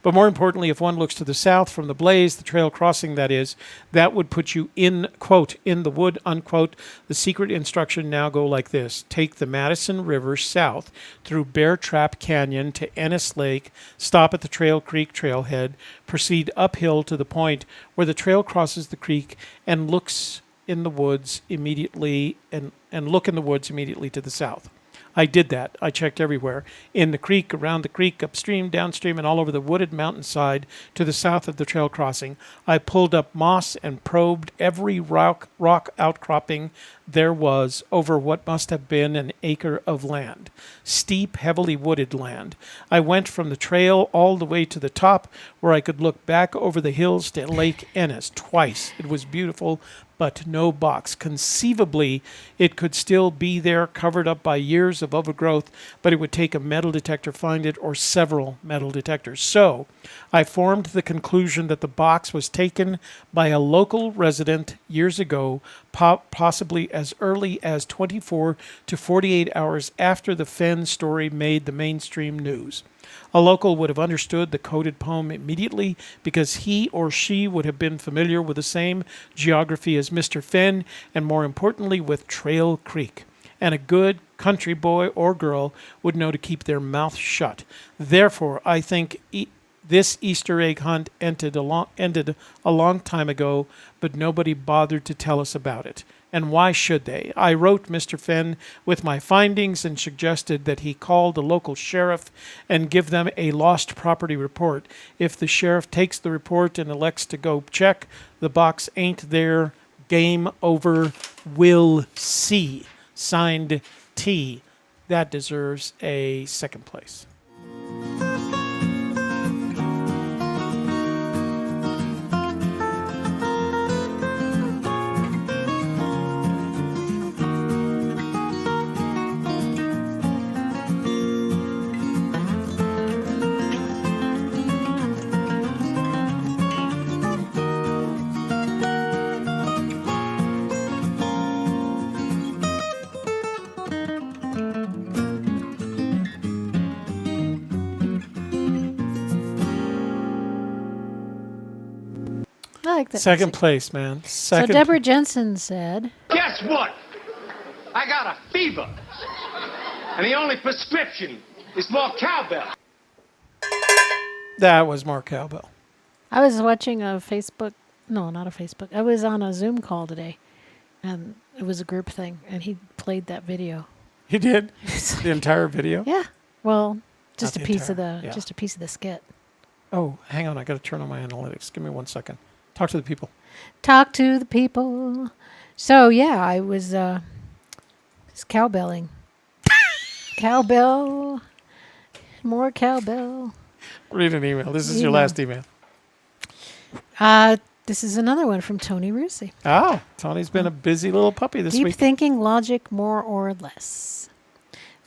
But more importantly, if one looks to the south from the blaze, the trail crossing that is, that would put you in, quote, in the wood, unquote. The secret instruction now go like this. Take the Madison River south through Bear Trap Canyon to Ennis Lake, stop at the Trail Creek trailhead, proceed uphill to the point where the trail crosses the creek and looks in the woods immediately and look in the woods immediately to the south. I did that. I checked everywhere. In the creek, around the creek, upstream, downstream, and all over the wooded mountainside to the south of the trail crossing. I pulled up moss and probed every rock outcropping there was over what must have been an acre of land. Steep, heavily wooded land. I went from the trail all the way to the top where I could look back over the hills to Lake Ennis twice. It was beautiful, but no box. Conceivably, it could still be there, covered up by years of overgrowth, but it would take a metal detector to find it or several metal detectors. So I formed the conclusion that the box was taken by a local resident years ago, possibly as early as 24 to 48 hours after the Fenn story made the mainstream news. A local would have understood the coded poem immediately because he or she would have been familiar with the same geography as Mr. Fenn and, more importantly, with Trail Creek. And a good country boy or girl would know to keep their mouth shut. Therefore, I think this Easter egg hunt ended a long time ago, but nobody bothered to tell us about it. And why should they? I wrote Mr. Fenn with my findings and suggested that he call the local sheriff and give them a lost property report. If the sheriff takes the report and elects to go check, the box ain't there. Game over. We'll see. Signed, T. That deserves a second place. I like that. Second music. place, man. So Deborah Jensen said, Guess what? I got a fever. And the only prescription is more cowbell. That was more cowbell. I was watching a Facebook, no, not a Facebook. I was on a Zoom call today, and it was a group thing, and he played that video. He did? The entire video? Yeah. Well, just Not a the piece entire- of the yeah. just a piece of the skit. Oh, hang on. I got to turn on my analytics. Give me 1 second. Talk to the people. Talk to the people. So yeah, I was just cowbelling. Cowbell. More cowbell. Read an email. This is your Email. last email. This is another one from Tony Rusi. Oh, Tony's been a busy little puppy this Deep week. thinking, logic, more or less.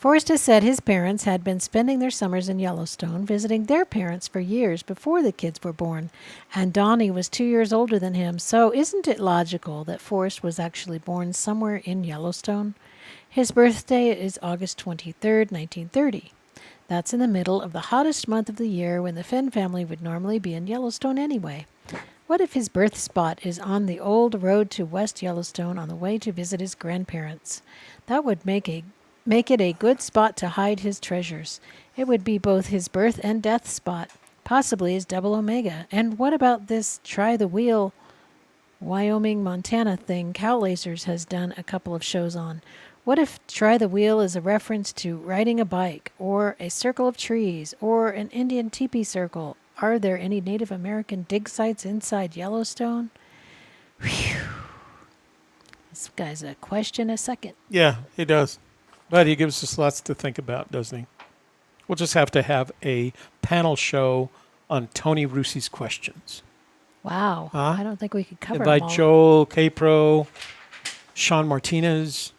Forrest has said his parents had been spending their summers in Yellowstone, visiting their parents for years before the kids were born, and Donnie was 2 years older than him, so isn't it logical that Forrest was actually born somewhere in Yellowstone? His birthday is August 23rd, 1930. That's in the middle of the hottest month of the year when the Fenn family would normally be in Yellowstone anyway. What if his birth spot is on the old road to West Yellowstone on the way to visit his grandparents? That would make it a good spot to hide his treasures. It would be both his birth and death spot, possibly his double omega. And what about this try the wheel Wyoming, Montana thing Cow Lasers has done a couple of shows on? What if try the wheel is a reference to riding a bike, or a circle of trees, or an Indian teepee circle? Are there any Native American dig sites inside Yellowstone? Whew. This guy's a question a second. Yeah, he does. But he gives us lots to think about, doesn't he? We'll just have to have a panel show on Tony Russi's questions. Wow. Huh? I don't think we could cover them Invite all. Joel, K-Pro, Sean Martinez,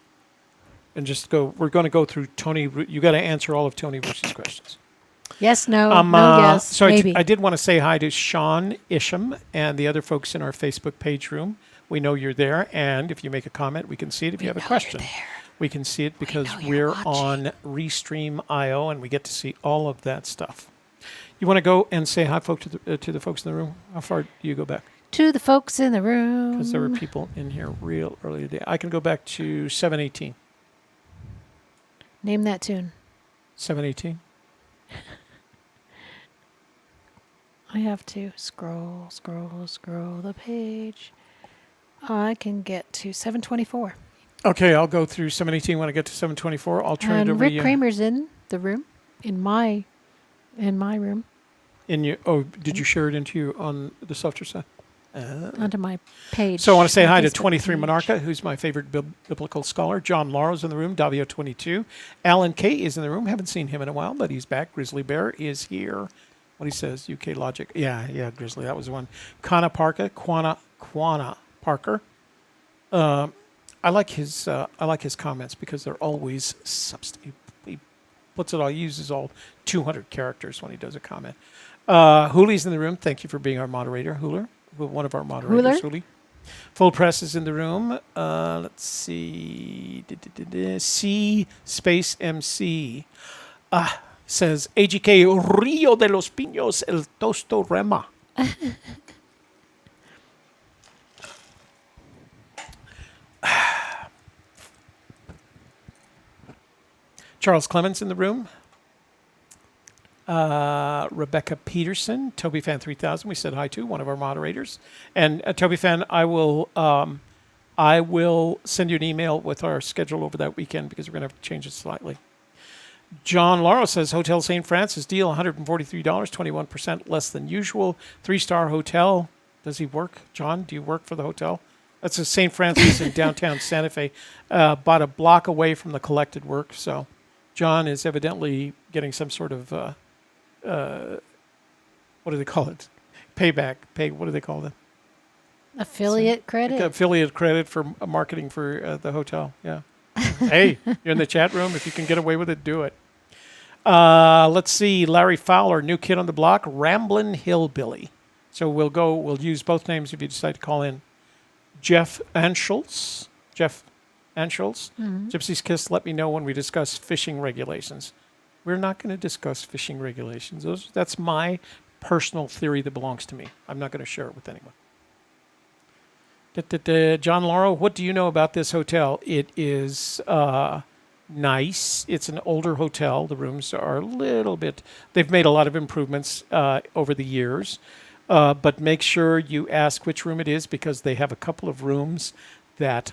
and just go. We're going to go through Tony. You got to answer all of Tony Russi's questions. Yes, no, no, yes, So maybe. I did want to say hi to Sean Isham and the other folks in our Facebook page room. We know you're there, and if you make a comment, we can see it. If you have a question, we can see it because we're on Restream.io, and we get to see all of that stuff. You want to go and say hi, folks, to the folks in the room? How far do you go back? To the folks in the room. Because there were people in here real early today. I can go back to 7:18. Name that tune. 7:18. I have to scroll the page. I can get to 724. Okay, I'll go through 7:18 when I get to 7:24. I'll turn it And over Rick to you. Kramer's in the room, in my room, In your, did you share it into you on the software side? onto my page. So I want to say my hi to Facebook 23 page. Monarcha, who's my favorite biblical scholar. John Laurel's in the room. Davio22. Alan K is in the room. Haven't seen him in a while, but he's back. Grizzly Bear is here. What he says, UK Logic. Yeah, Grizzly. That was one. Quana Parker. I like his comments because they're always he puts it all. He uses all 200 characters when he does a comment. Hoolie's in the room. Thank you for being our moderator, Hooler. One of our moderators, Hoolie. Full Press is in the room. Let's see. C space MC says AGK Rio de los Pinos El Tosto Rema. Charles Clements in the room. Rebecca Peterson, Toby Fan 3000. We said hi to one of our moderators, and Toby Fan, I will send you an email with our schedule over that weekend because we're going to have to change it slightly. John Lauro says Hotel St. Francis deal $143, 21% less than usual. 3-star hotel. Does he work? John, do you work for the hotel? That's a St. Francis in downtown Santa Fe, about a block away from the collected work. So John is evidently getting some sort of what do they call it? Payback. What do they call it? Affiliate credit. Affiliate credit for marketing for the hotel. Yeah. Hey, you're in the chat room. If you can get away with it, do it. Let's see. Larry Fowler, new kid on the block, Ramblin' Hillbilly. So we'll use both names if you decide to call in. Jeff Anschultz. Gypsy's Kiss, let me know when we discuss fishing regulations. We're not going to discuss fishing regulations. That's my personal theory that belongs to me. I'm not going to share it with anyone. John Lauro, what do you know about this hotel? It is nice. It's an older hotel. The rooms are a little bit... They've made a lot of improvements over the years. But make sure you ask which room it is because they have a couple of rooms that...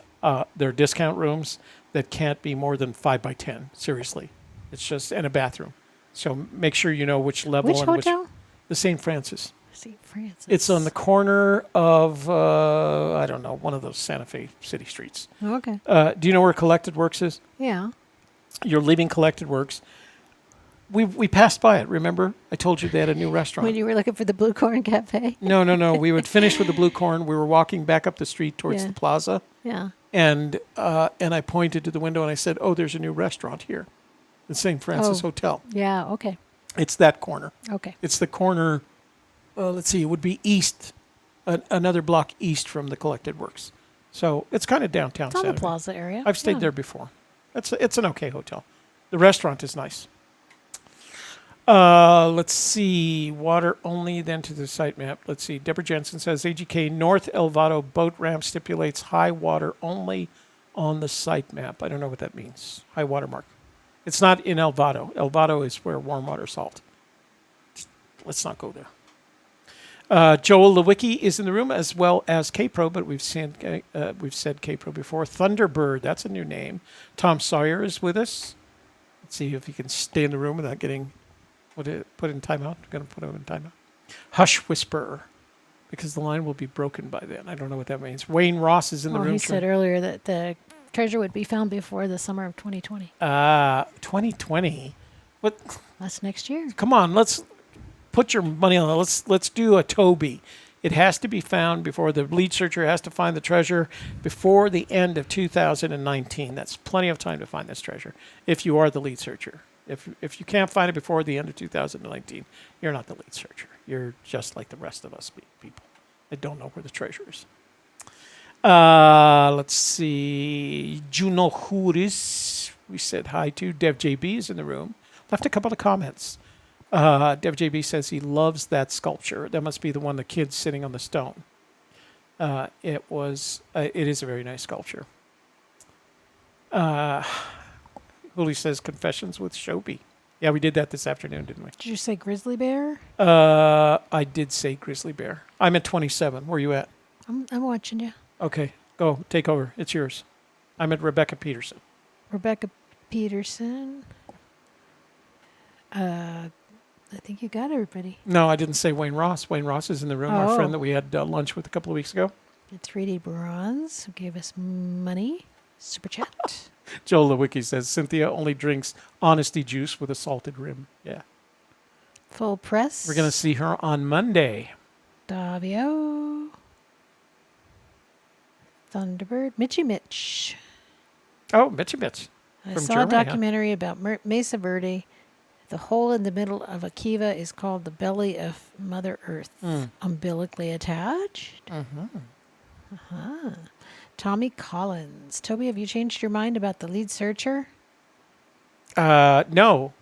they're discount rooms that can't be more than 5 by 10. Seriously. It's just... And a bathroom. So make sure you know which level. Which and hotel? The St. Francis. St. Francis. It's on the corner of, I don't know, one of those Santa Fe city streets. Okay. Do you know where Collected Works is? Yeah. You're leaving Collected Works. We passed by it, remember? I told you they had a new restaurant. When you were looking for the Blue Corn Cafe. No. We would finish with the Blue Corn. We were walking back up the street towards the plaza. Yeah. And I pointed to the window and I said, oh, there's a new restaurant here. the St. Francis Oh. Hotel. Yeah. Okay. It's that corner. Okay. It's the corner, let's see, it would be east, another block east from the Collected Works. So it's kind of downtown It's on the Santa Fe. Plaza area. I've stayed Yeah. there before. It's an okay hotel. The restaurant is nice. Let's see. Water only, then to the site map. Let's see. Deborah Jensen says AGK North Elvado boat ramp stipulates high water only on the site map. I don't know what that means. High water mark. It's not in Elvado. Elvado is where warm water salt. Let's not go there. Joel Lewicki is in the room, as well as K-Pro, but we've said K-Pro before. Thunderbird, that's a new name. Tom Sawyer is with us. Let's see if he can stay in the room without getting put in timeout. I'm going to put him in timeout. Hush Whisper, because the line will be broken by then. I don't know what that means. Wayne Ross is in the Well, room. he said earlier that the treasure would be found before the summer of 2020. 2020. What? That's next year. Come on, let's put your money on it. Let's do a Toby. It has to be found before the lead searcher has to find the treasure before the end of 2019. That's plenty of time to find this treasure if you are the lead searcher. If you can't find it before the end of 2019, you're not the lead searcher. You're just like the rest of us people that don't know where the treasure is. Let's see. Juno Juris, we said hi to. Dev JB is in the room. Left a couple of comments. Dev JB says he loves that sculpture. That must be the one the kid's sitting on the stone. It is a very nice sculpture. Huli says Confessions with Shobi. Yeah, we did that this afternoon, didn't we? Did you say grizzly bear? I did say grizzly bear. I'm at 27. Where are you at? I'm watching you. Okay, go. Take over. It's yours. I'm at Rebecca Peterson. Rebecca Peterson. I think you got everybody. No, I didn't say Wayne Ross. Wayne Ross is in the room, our Oh. friend that we had lunch with a couple of weeks ago. The 3D Bronze who gave us money. Super chat. Joel Lewicki says Cynthia only drinks Honesty Juice with a salted rim. Yeah. Full press. We're going to see her on Monday. Davio. Thunderbird. Mitchy Mitch. Oh, Mitchy Mitch. I From saw Germany, a documentary about Mesa Verde. The hole in the middle of a kiva is called the belly of Mother Earth. Umbilically attached. Uh-huh. Tommy Collins. Toby, have you changed your mind about the lead searcher? No.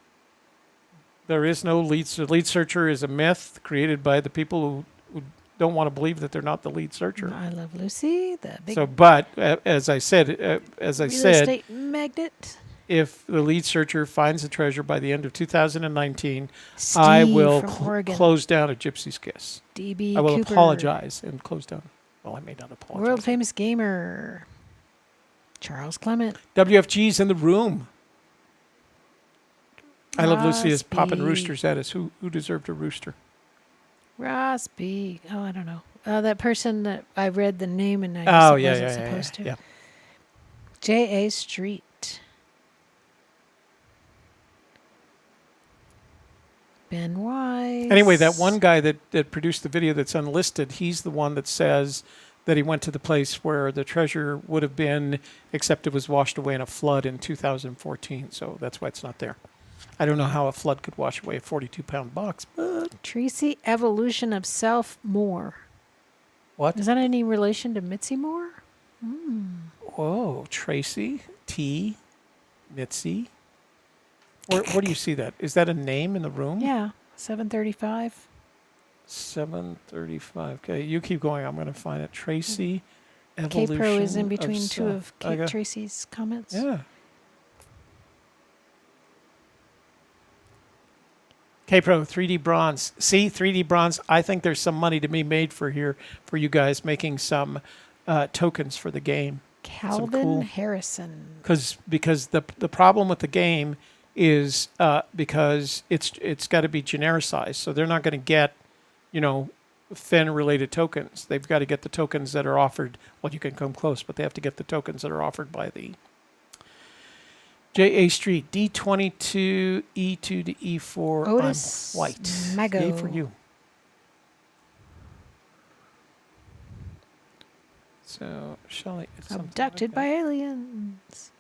There is no lead. The lead searcher is a myth created by the people who don't want to believe that they're not the lead searcher. I Love Lucy, the big But as I said, real estate magnate. if the lead searcher finds the treasure by the end of 2019, Steve I will from Oregon. close down at Gypsy's Kiss. DB I will Cooper. apologize and close down. Well, I may not apologize. World famous gamer. Charles Clement. WFG's in the room. I Love Lucy is Ross popping B. roosters at us. Who deserved a rooster? Ross B. Oh, I don't know. That person that I read the name and I wasn't supposed to. Yeah. J.A. Street. Ben Wise. Anyway, that one guy that produced the video that's unlisted, he's the one that says that he went to the place where the treasure would have been, except it was washed away in a flood in 2014. So that's why it's not there. I don't know how a flood could wash away a 42-pound box, but... Tracy Evolution of Self Moore. What? Is that any relation to Mitzi Moore? Whoa, Tracy, T, Mitzi. Where do you see that? Is that a name in the room? Yeah, 735. 735. Okay, you keep going. I'm going to find it. Tracy, Evolution K-Pro is in between two Self. of Tracy's comments. Yeah. K-Pro, 3D bronze. See, 3D bronze. I think there's some money to be made for you guys making some tokens for the game. Calvin cool- Harrison. Because the problem with the game is because it's got to be genericized. So they're not going to get, Fenn-related tokens. They've got to get the tokens that are offered. Well, you can come close, but they have to get the tokens that are offered by the J.A. Street, D22, E2 to E4. Otis I'm white. Mago. Yay for you. So, Shelley. Abducted by aliens.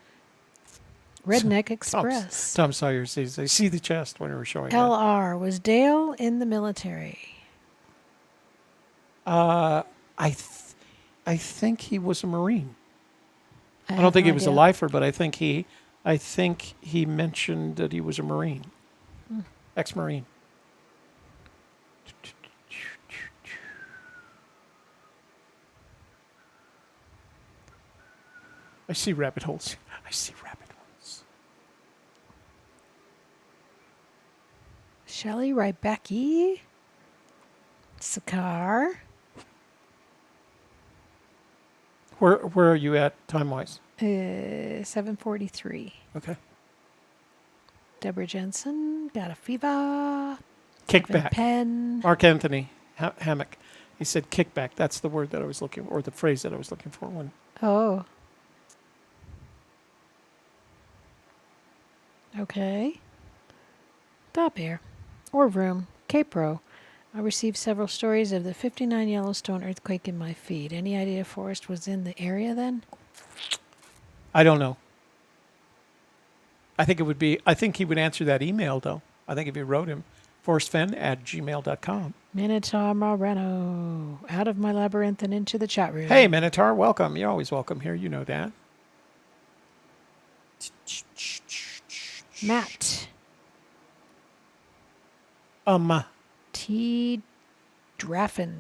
Redneck Express. Tom Sawyer says they see the chest when we were showing that. LR. Was Dale in the military? I think he was a Marine. I have don't think no he was a idea. lifer, but I think he mentioned that he was a Marine, ex-Marine. I see rabbit holes. I see rabbit holes. Shelley Rybecki. Sakar. Where are you at time-wise? 7:43. Okay. Deborah Jensen. Got a fever. Kickback. Pen. Mark Anthony Hammock. He said kickback. That's the word that I was looking for, or the phrase that I was looking for. When Oh. Okay. Stop here. Or room. K-Pro. I received several stories of the 59 Yellowstone earthquake in my feed. Any idea Forrest was in the area then? I don't know. I think he would answer that email, though. I think if you wrote him, forrestfenn@gmail.com. Minotaur Moreno. Out of my labyrinth and into the chat room. Hey, Minotaur, welcome. You're always welcome here. You know that. Matt. T. Draffen.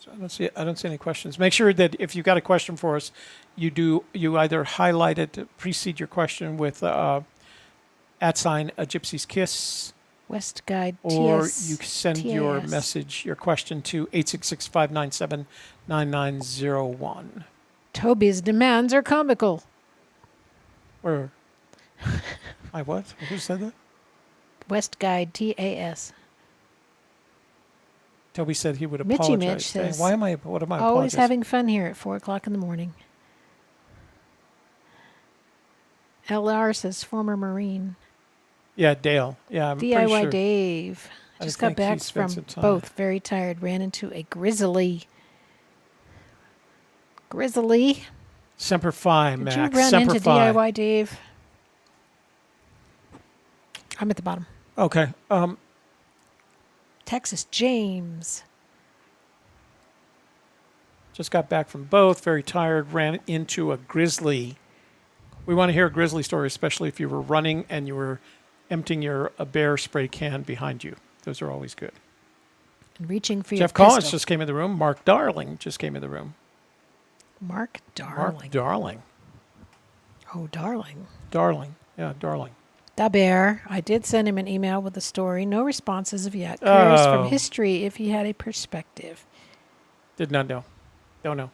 I don't see any questions. Make sure that if you've got a question for us, you either highlight it, precede your question with @ a Gypsy's Kiss, West Guide or TS. you send your TAS. message, your question to 866-597-9901. Toby's demands are comical. Or I what? Who said that? West Guide TAS. Toby said he would Mitchy apologize. Mitch says, what am I always apologizing? having fun here at 4 o'clock in the morning. LR says former Marine. Yeah, Dale. Yeah, I'm pretty DIY sure. Dave. I Just got think he back spent from some time. both. Very tired. Ran into a grizzly. Grizzly. Semper Fi, Did Max. you run Semper into Fi. DIY Dave? I'm at the bottom. Okay. Texas James. Just got back from both. Very tired. Ran into a grizzly. We want to hear a grizzly story, especially if you were running and you were emptying a bear spray can behind you. Those are always good. And reaching for Jeff your Collins pistol. just came in the room. Mark Darling just came in the room. Mark Darling. Mark Darling. Oh, darling. Darling. Yeah, Darling. Da Bear. I did send him an email with a story. No responses of yet. Curious Oh. from history if he had a perspective. Did not know. Don't know.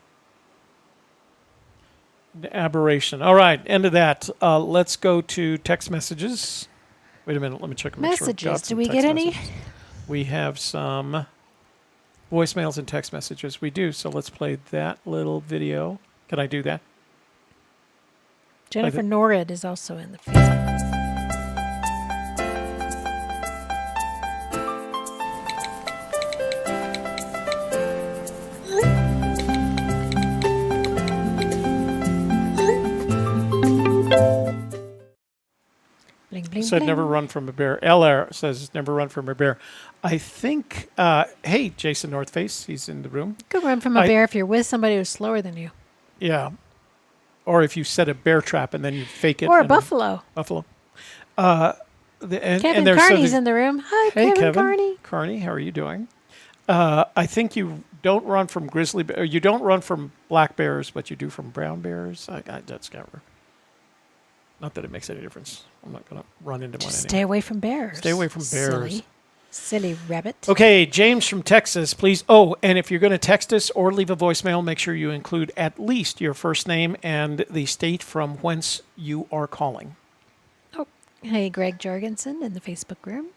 The aberration. All right, end of that. Let's go to text messages. Wait a minute. Let me check. Make sure I've got Messages. Do some we text get any? messages. We have some voicemails and text messages. We do. So let's play that little video. Can I do that? Jennifer Norrid is also in the Facebook. Bling, bling, Said bling. never run from a bear. LR says never run from a bear. I think, hey, Jason Northface, he's in the room. You could run from a bear if you're with somebody who's slower than you. Yeah. Or if you set a bear trap and then you fake it. Or a and- buffalo. Buffalo. Kevin there's Carney's in the room. Hi, Hey, Kevin Carney. Carney, how are you doing? I think you don't run from grizzly bear. You don't run from black bears, but you do from brown bears. That's not that it makes any difference. I'm not going to run into Just one stay away from bears. Stay away from bears. Silly rabbit. Okay, James from Texas, please. Oh, and if you're going to text us or leave a voicemail, make sure you include at least your first name and the state from whence you are calling. Oh, hey, Greg Jorgensen in the Facebook room.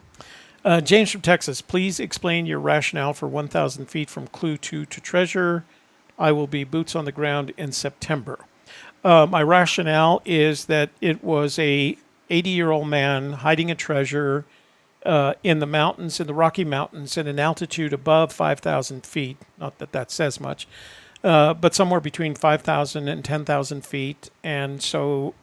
James from Texas, please explain your rationale for 1,000 feet from clue 2 to treasure. I will be boots on the ground in September. My rationale is that it was a 80-year-old man hiding a treasure in the mountains, in the Rocky Mountains, at an altitude above 5,000 feet. Not that that says much. but somewhere between 5,000 and 10,000 feet. And so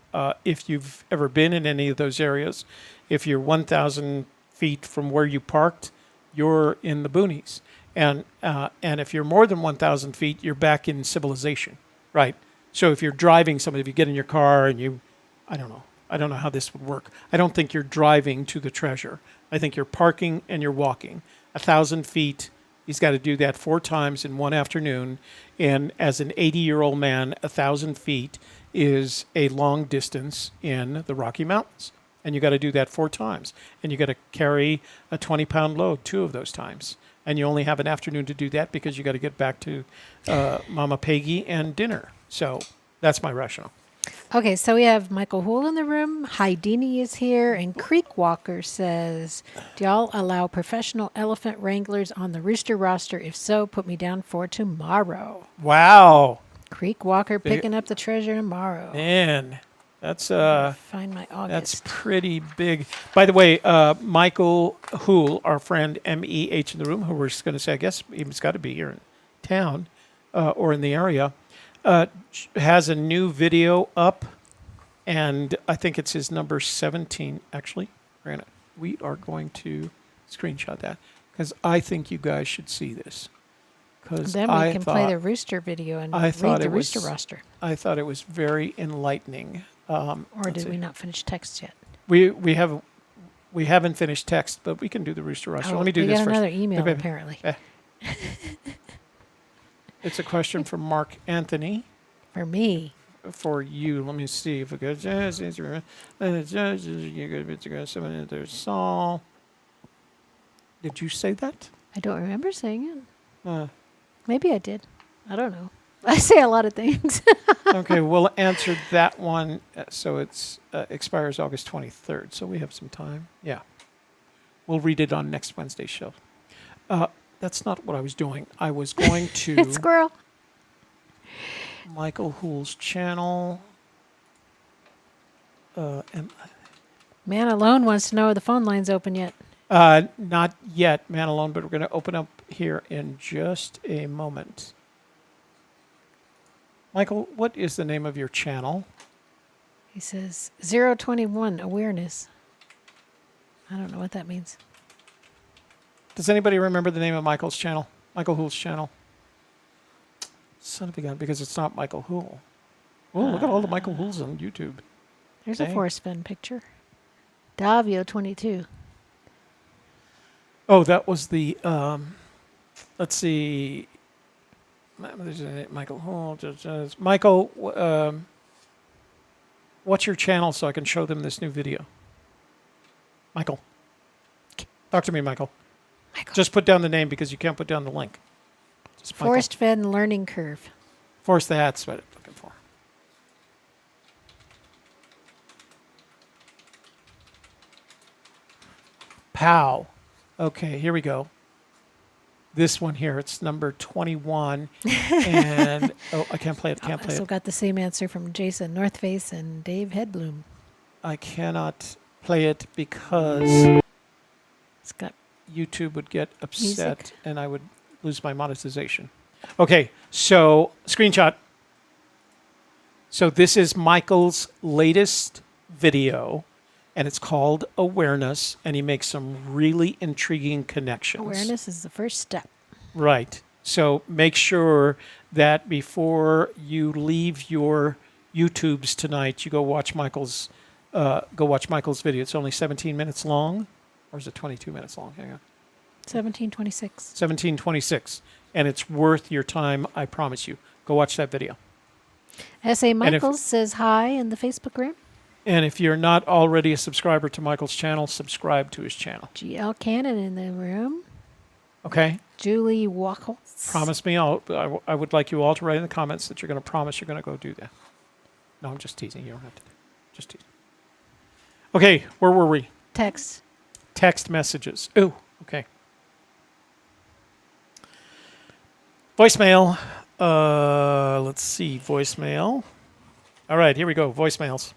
if you've ever been in any of those areas, if you're 1,000 feet from where you parked, you're in the boonies. And if you're more than 1,000 feet, you're back in civilization, right? So if you're driving somebody, if you get in your car and I don't know how this would work. I don't think you're driving to the treasure. I think you're parking and you're walking. 1,000 feet, he's got to do that 4 times in one afternoon. And as an 80-year-old man, 1,000 feet is a long distance in the Rocky Mountains. And you got to do that 4 times. And you got to carry a 20-pound load 2 of those times. And you only have an afternoon to do that because you got to get back to Mama Peggy and dinner. So that's my rationale. Okay, so we have Michael Hool in the room. Heidini is here, and Creek Walker says, "Do y'all allow professional elephant wranglers on the Rooster roster? If so, put me down for tomorrow." Wow. Creek Walker picking up the treasure tomorrow. Man, that's Find my August. that's pretty big. By the way, Michael Hool, our friend MEH in the room, who we're just going to say, I guess he's got to be here in town or in the area, has a new video up, and I think it's his number 17. Actually, we are going to screenshot that because I think you guys should see this. Then we can play the Rooster video and read the Rooster roster. I thought it was very enlightening. Or did we not finish text yet? We haven't finished text, but we can do the Rooster roster. Let me do this first. We got another email apparently. It's a question from Mark Anthony. For me. For you. Let me see if it goes. There's Saul. Did you say that? I don't remember saying Uh, it. Maybe I did. I don't know. I say a lot of things. Okay, we'll answer that one. So it's expires August 23rd. So we have some time. Yeah. We'll read it on next Wednesday's show. That's not what I was doing. I was going to Squirrel. Michael Hool's channel. And Man Alone wants to know if the phone line's open yet. not yet, Man Alone, but we're going to open up here in just a moment. Michael, what is the name of your channel? He says 021 awareness. I don't know what that means. Does anybody remember the name of Michael's channel? Michael Hool's channel? Son of a gun, because it's not Michael Hool. Oh, look at all the Michael Hools on YouTube. There's Dang. a Forrest Fenn picture. Davio 22. Oh, that was the, let's see. Michael Hool. Michael, what's your channel so I can show them this new video? Michael. Talk to me, Michael. Just put down the name because you can't put down the link. Just Michael. Forrest Fenn learning curve. Forrest, that's what I'm looking for. Pow. Okay, here we go. This one here, it's number 21. And, I can't play it, I also got the same answer from Jason Northface and Dave Headbloom. I cannot play it because It's got YouTube would get upset music. and I would lose my monetization. Okay, so screenshot. So this is Michael's latest video, and it's called Awareness, and he makes some really intriguing connections. awareness is the first step. Right. So make sure that before you leave your YouTubes tonight, you go watch Michael's video. It's only 17 minutes long, or is it 22 minutes long? Hang on. 1726. 1726, and it's worth your time. I promise you. Go watch that video. S.A. Michaels says hi in the Facebook room. And if you're not already a subscriber to Michael's channel, subscribe to his channel. GL Cannon in the room. Okay. Julie Wackles. Promise me I would like you all to write in the comments that you're going to promise you're going to go do that. No, I'm just teasing. You don't have to. Just teasing. Okay, where were we? Text. Text messages. Ooh, okay. Voicemail. Let's see. Voicemail. All right, here we go. Voicemails.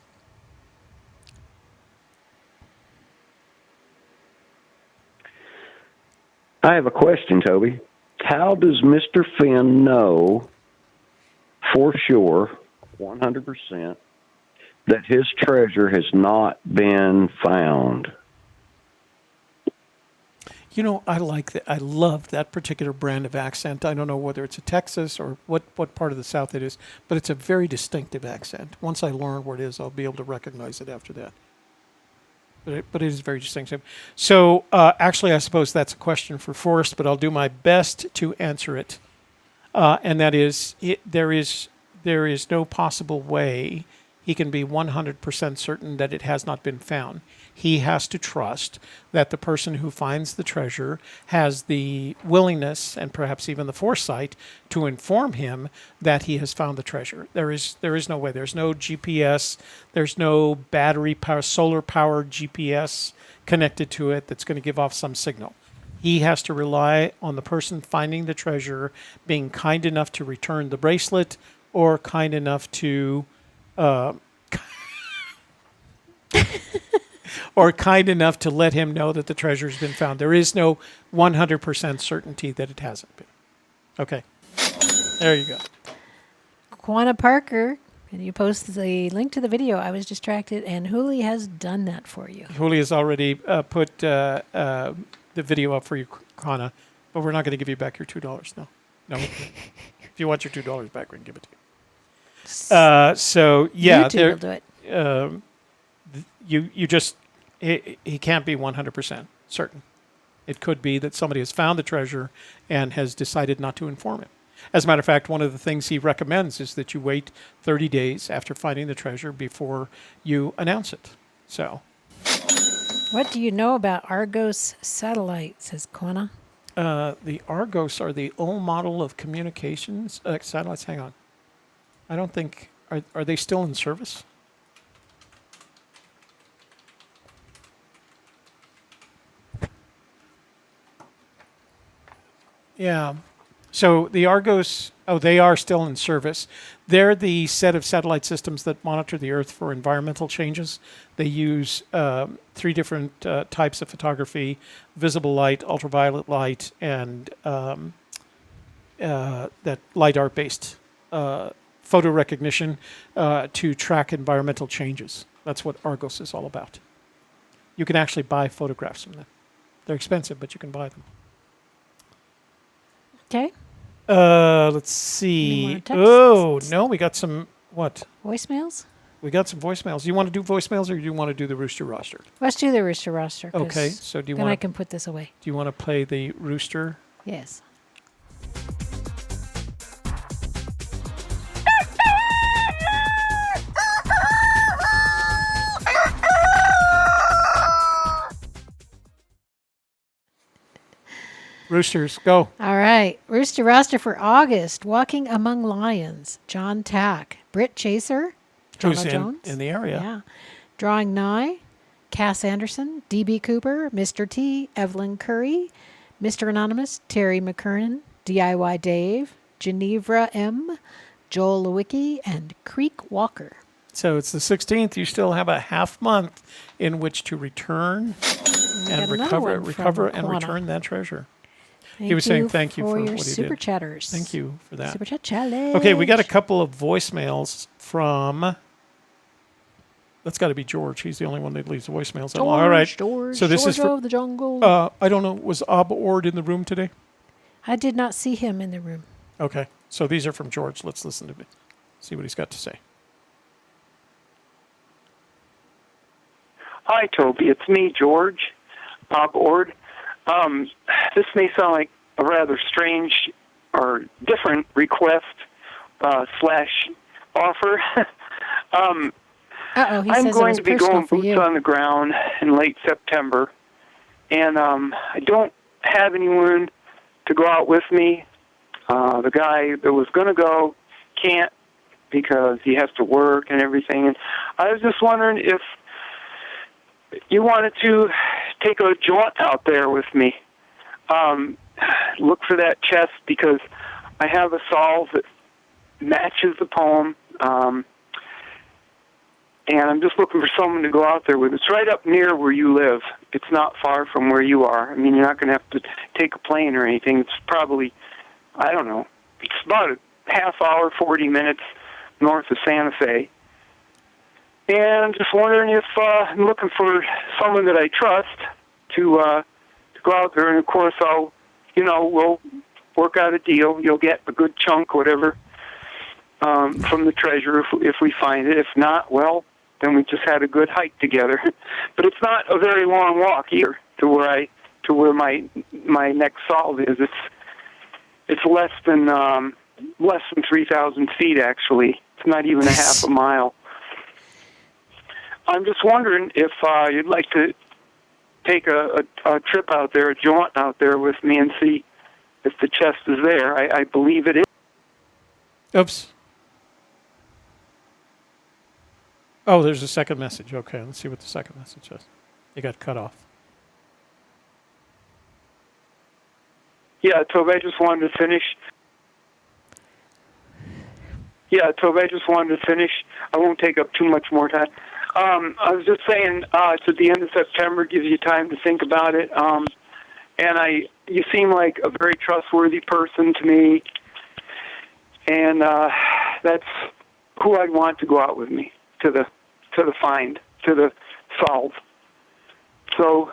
I have a question, Toby. How does Mr. Fenn know for sure, 100%, that his treasure has not been found. You know, I like that. I love that particular brand of accent. I don't know whether it's a Texas or what part of the South it is, but it's a very distinctive accent. Once I learn where it is, I'll be able to recognize it after that. But it is very distinctive. So actually, I suppose that's a question for Forrest, but I'll do my best to answer it. And that is, there is no possible way he can be 100% certain that it has not been found. He has to trust that the person who finds the treasure has the willingness and perhaps even the foresight to inform him that he has found the treasure. There is no way. There's no GPS. There's no battery power, solar powered GPS connected to it that's going to give off some signal. He has to rely on the person finding the treasure being kind enough to return the bracelet or kind enough to or kind enough to let him know that the treasure has been found. There is no 100% certainty that it hasn't been. Okay. There you go. Quanah Parker, can you post the link to the video? I was distracted, and Huli has done that for you. Huli has already put the video up for you, Quanah, but we're not going to give you back your $2. No. If you want your $2 back, we can give it to you. So, yeah. YouTube will do it. You just, he can't be 100% certain. It could be that somebody has found the treasure and has decided not to inform him. As a matter of fact, one of the things he recommends is that you wait 30 days after finding the treasure before you announce it. So, what do you know about Argos satellite, says Quanah? The Argos are the old model of communications satellites. Hang on. I don't think, are they still in service? Yeah. So the Argos, they are still in service. They're the set of satellite systems that monitor the Earth for environmental changes. They use 3 different types of photography: visible light, ultraviolet light, and that LiDAR-based photo recognition to track environmental changes. That's what Argos is all about. You can actually buy photographs from them. They're expensive, but you can buy them. Okay. Let's see. text? Oh, no, we got some, what? Voicemails? We got some voicemails. Do you want to do voicemails or do you want to do the Rooster roster? Let's do the Rooster roster. Okay, so do you then want I can put this away. Do you want to play the Rooster? Yes. Roosters, go. All right. Rooster roster for August. Walking Among Lions. John Tack. Britt Chaser. Who's Jono Jones. in the area. Yeah. Drawing Nigh. Cass Anderson. D.B. Cooper. Mr. T. Evelyn Curry. Mr. Anonymous. Terry McKernan. DIY Dave. Genevra M. Joel Lewicki. And Creek Walker. So it's the 16th. You still have a half month in which to return and recover and return that treasure. He was saying thank you for your what he super did. chatters. Thank you for that. Super chat challenge. Okay, we got a couple of voicemails from. That's got to be George. He's the only one that leaves voicemails. George, All right. George, so this George is for of the jungle. I don't know. Was Ob Ord in the room today? I did not see him in the room. Okay. So these are from George. Let's listen to it. See what he's got to say. Hi, Toby. It's me, George, Bob Ord. This may sound like a rather strange or different request slash offer. Uh-oh, I'm going to be going boots on the ground in late September, and I don't have anyone to go out with me. The guy that was going to go can't because he has to work and everything. And I was just wondering if you wanted to take a jaunt out there with me. Look for that chest because I have a solve that matches the poem. And I'm just looking for someone to go out there with. It's right up near where you live. It's not far from where you are. I mean, you're not going to have to take a plane or anything. It's probably, I don't know, it's about half hour, 40 minutes north of Santa Fe. And I'm just wondering if I'm looking for someone that I trust to go out there. And, of course, we'll work out a deal. You'll get a good chunk, whatever, from the treasure if we find it. If not, well, then we just had a good hike together. But it's not a very long walk either to where my next solve is. It's less than 3,000 feet, actually. It's not even a half a mile. I'm just wondering if you'd like to take a trip out there, a jaunt out there with me and see if the chest is there. I believe it is. Oops. Oh, there's a second message. Okay, let's see what the second message is. You got cut off. Yeah, Toby, I just wanted to finish. I won't take up too much more time. I was just saying, it's at the end of September, gives you time to think about it. And you seem like a very trustworthy person to me, and that's who I'd want to go out with me to the solve. So,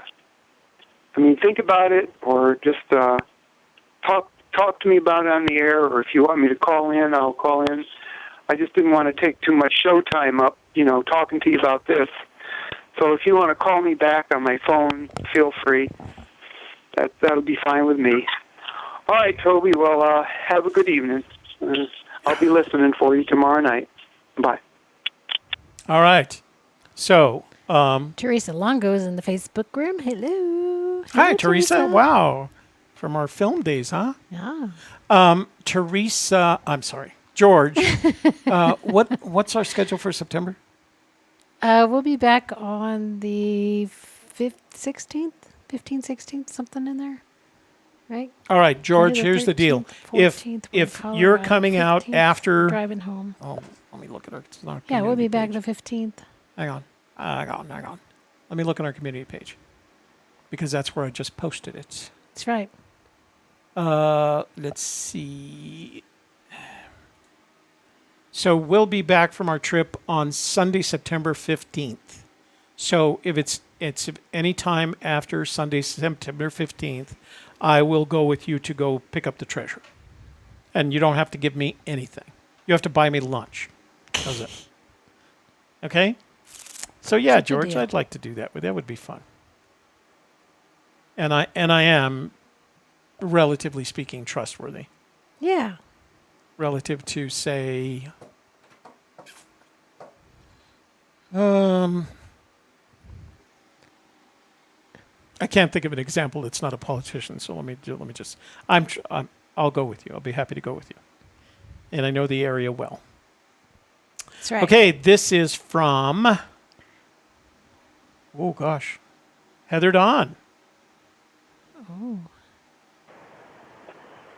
I mean, think about it, or just talk to me about it on the air, or if you want me to call in, I'll call in. I just didn't want to take too much show time up, talking to you about this. So if you want to call me back on my phone, feel free. That'll be fine with me. All right, Toby. Well, have a good evening. I'll be listening for you tomorrow night. Bye. All right. So, Teresa Longo is in the Facebook room. Hello. Hi, Hello, Teresa. Wow. From our film days, huh? Yeah. Teresa, I'm sorry. George, what's our schedule for September? We'll be back on the 15th, 16th, something in there. Right? All right, George, Maybe the here's the deal. 13th, 14th, If we're in you're Colorado. coming out 15th, after... driving home. Oh, let me look at our... It's not Yeah, we'll be community back page. the 15th. Hang on. Let me look at our community page. Because that's where I just posted it. That's right. Let's see. So we'll be back from our trip on Sunday, September 15th. So if it's any time after Sunday, September 15th, I will go with you to go pick up the treasure. And you don't have to give me anything. You have to buy me lunch. How's it? Okay? So yeah, Such a George, deal. I'd like to do that. That would be fun. And I am, relatively speaking, trustworthy. Yeah. Relative to, say, I can't think of an example that's not a politician. So let me just. I'll go with you. I'll be happy to go with you. And I know the area well. That's right. Okay, this is from. Oh gosh, Heather Dawn. Oh.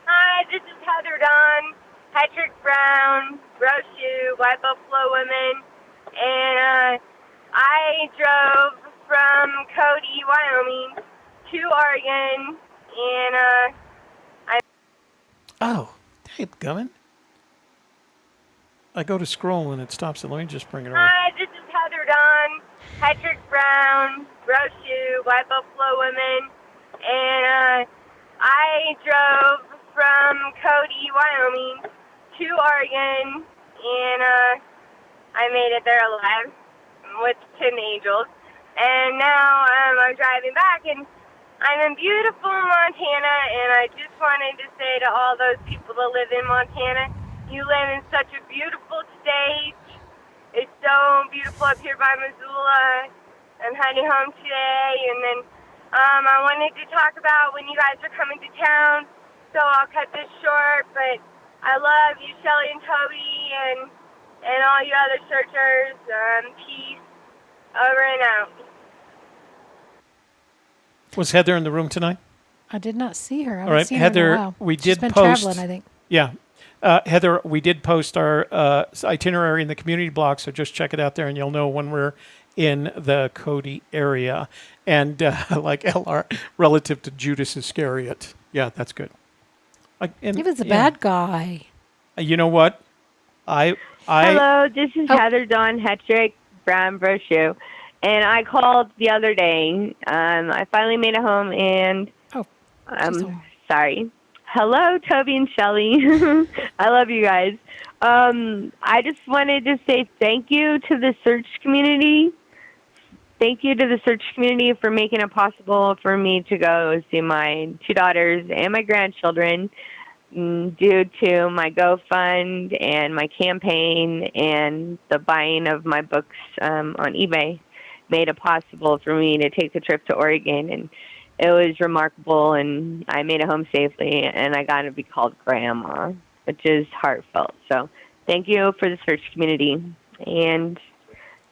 Hi, this is Heather Dawn, Patrick Brown, Brochu, White Buffalo Women, and I drove from Cody, Wyoming to Oregon, and Oh, hey, Gummon. I go to scroll and it stops it. Let me just bring it over. hi, this is Heather Dawn, Patrick Brown, Brochu, White Buffalo Women, and I drove from Cody, Wyoming to Oregon, and I made it there alive with 10 angels. And now I'm driving back, and I'm in beautiful Montana, and I just wanted to say to all those people that live in Montana, you live in such a beautiful state. It's so beautiful up here by Missoula. I'm heading home today, and then I wanted to talk about when you guys are coming to town, so I'll cut this short, but I love you, Shelly and Toby, and all you other searchers. Peace. Over and out. Was Heather in the room tonight? I did not see her. I All haven't right, seen her in Heather, a while. we She's did been post. traveling, I think. Yeah. Heather, we did post our itinerary in the community blog, so just check it out there and you'll know when we're in the Cody area. And like LR, relative to Judas Iscariot. Yeah, that's good. He was a bad guy. You know what? I Hello, this is Oh. Heather Dawn Hetrick, Brown Broshoe. And I called the other day. I finally made it home, and Oh, she's I'm home. sorry. Hello, Toby and Shelley. I love you guys. I just wanted to say thank you to the search community. Thank you to the search community for making it possible for me to go see my two daughters and my grandchildren due to my GoFund and my campaign and the buying of my books on eBay made it possible for me to take the trip to Oregon, and it was remarkable, and I made it home safely, and I got to be called Grandma, which is heartfelt. So thank you for the search community, and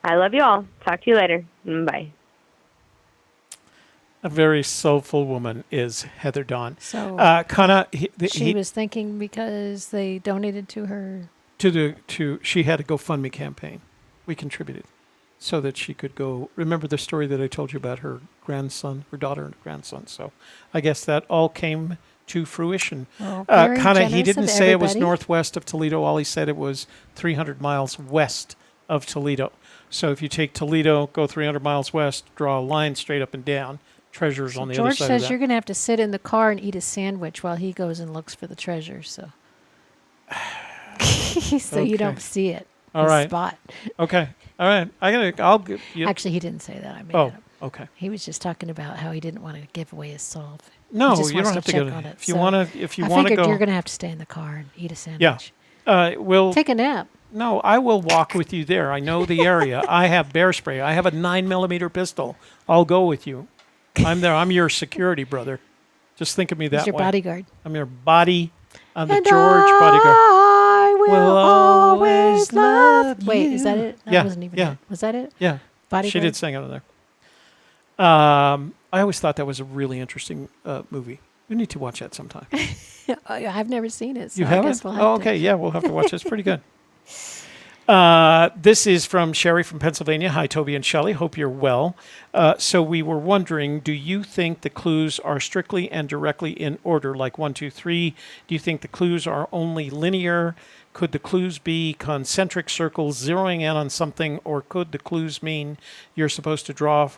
I love you all. Talk to you later. Bye. a very soulful woman is Heather Dawn. So Kana, she was thinking because they donated to her. she had a GoFundMe campaign. We contributed so that she could go. Remember the story that I told you about her grandson, her daughter and grandson. So I guess that all came to fruition. Well, very Kana, he generous didn't of say it was everybody. northwest of Toledo. All he said it was 300 miles west of Toledo. So if you take Toledo, go 300 miles west, draw a line straight up and down, treasures on the other George side of says that. you're going to have to sit in the car and eat a sandwich while he goes and looks for the treasure. So, so you Okay. don't see it. All the right. Spot. Okay. All right. I'll give you. Actually, he didn't say that. I made Oh, it up. okay. He was just talking about how he didn't want to give away his solve. No, he just you wants don't have to check go. on it. If you So want to, if you I want to figured go, you're going to have to stay in the car and eat a sandwich. we'll Take a nap. No, I will walk with you there. I know the area. I have bear spray. I have a 9mm pistol. I'll go with you. I'm there. I'm your security brother. Just think of me He's that your way. bodyguard. I'm your body. I'm the And George bodyguard. I will always always love. love Wait, you. is that it? That Yeah, wasn't even yeah. it. Was that it? Yeah, Bodyguard. she did sing out of there. I always thought that was a really interesting movie. You need to watch that sometime. I've never seen it. So You I haven't? guess we'll have Oh, to. okay. Yeah, we'll have to watch it. It's pretty good. This is from Sherry from Pennsylvania. Hi, Toby and Shelley. Hope you're well. So we were wondering, do you think the clues are strictly and directly in order, like 1, 2, 3? Do you think the clues are only linear? Could the clues be concentric circles zeroing in on something, or could the clues mean you're supposed to draw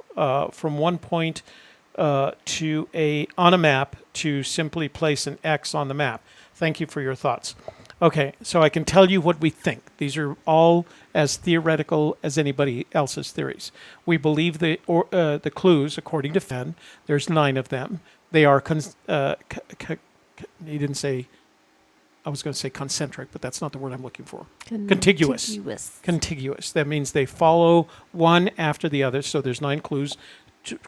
from one point on a map to simply place an X on the map? Thank you for your thoughts. Okay, so I can tell you what we think. These are all as theoretical as anybody else's theories. We believe the clues, according to Fenn, there's 9 of them. They are, he didn't say, I was going to say concentric, but that's not the word I'm looking for. Contiguous. Contiguous. That means they follow one after the other. So there's 9 clues.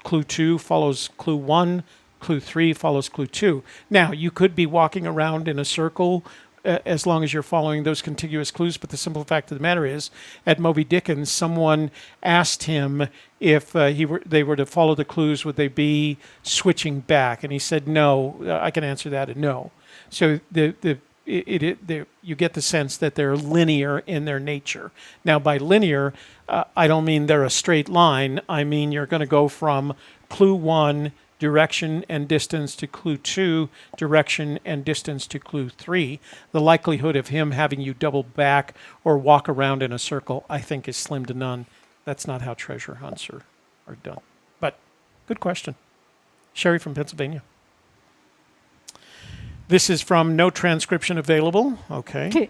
Clue 2 follows clue 1. Clue 3 follows clue 2. Now, you could be walking around in a circle as long as you're following those contiguous clues. But the simple fact of the matter is, at Moby Dickens, someone asked him if they were to follow the clues, would they be switching back? And he said, no, I can answer that, and no. So you get the sense that they're linear in their nature. Now, by linear, I don't mean they're a straight line. I mean you're going to go from clue 1, direction and distance, to clue 2, direction and distance, to clue 3. The likelihood of him having you double back or walk around in a circle, I think, is slim to none. That's not how treasure hunts are done. But good question. Sherry from Pennsylvania. This is from No Transcription Available. Okay.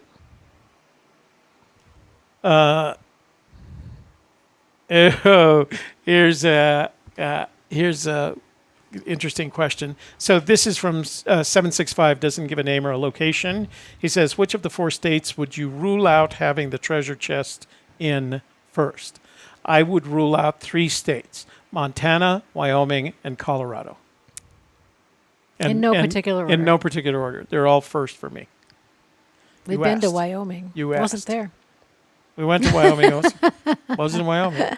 Here's a interesting question. So this is from 765, doesn't give a name or a location. He says, which of the 4 states would you rule out having the treasure chest in first? I would rule out 3 states, Montana, Wyoming, and Colorado. In no particular order. In no particular order. They're all first for me. We've You been to asked. Wyoming. You Wasn't asked. there. We went to Wyoming. Wasn't in Wyoming.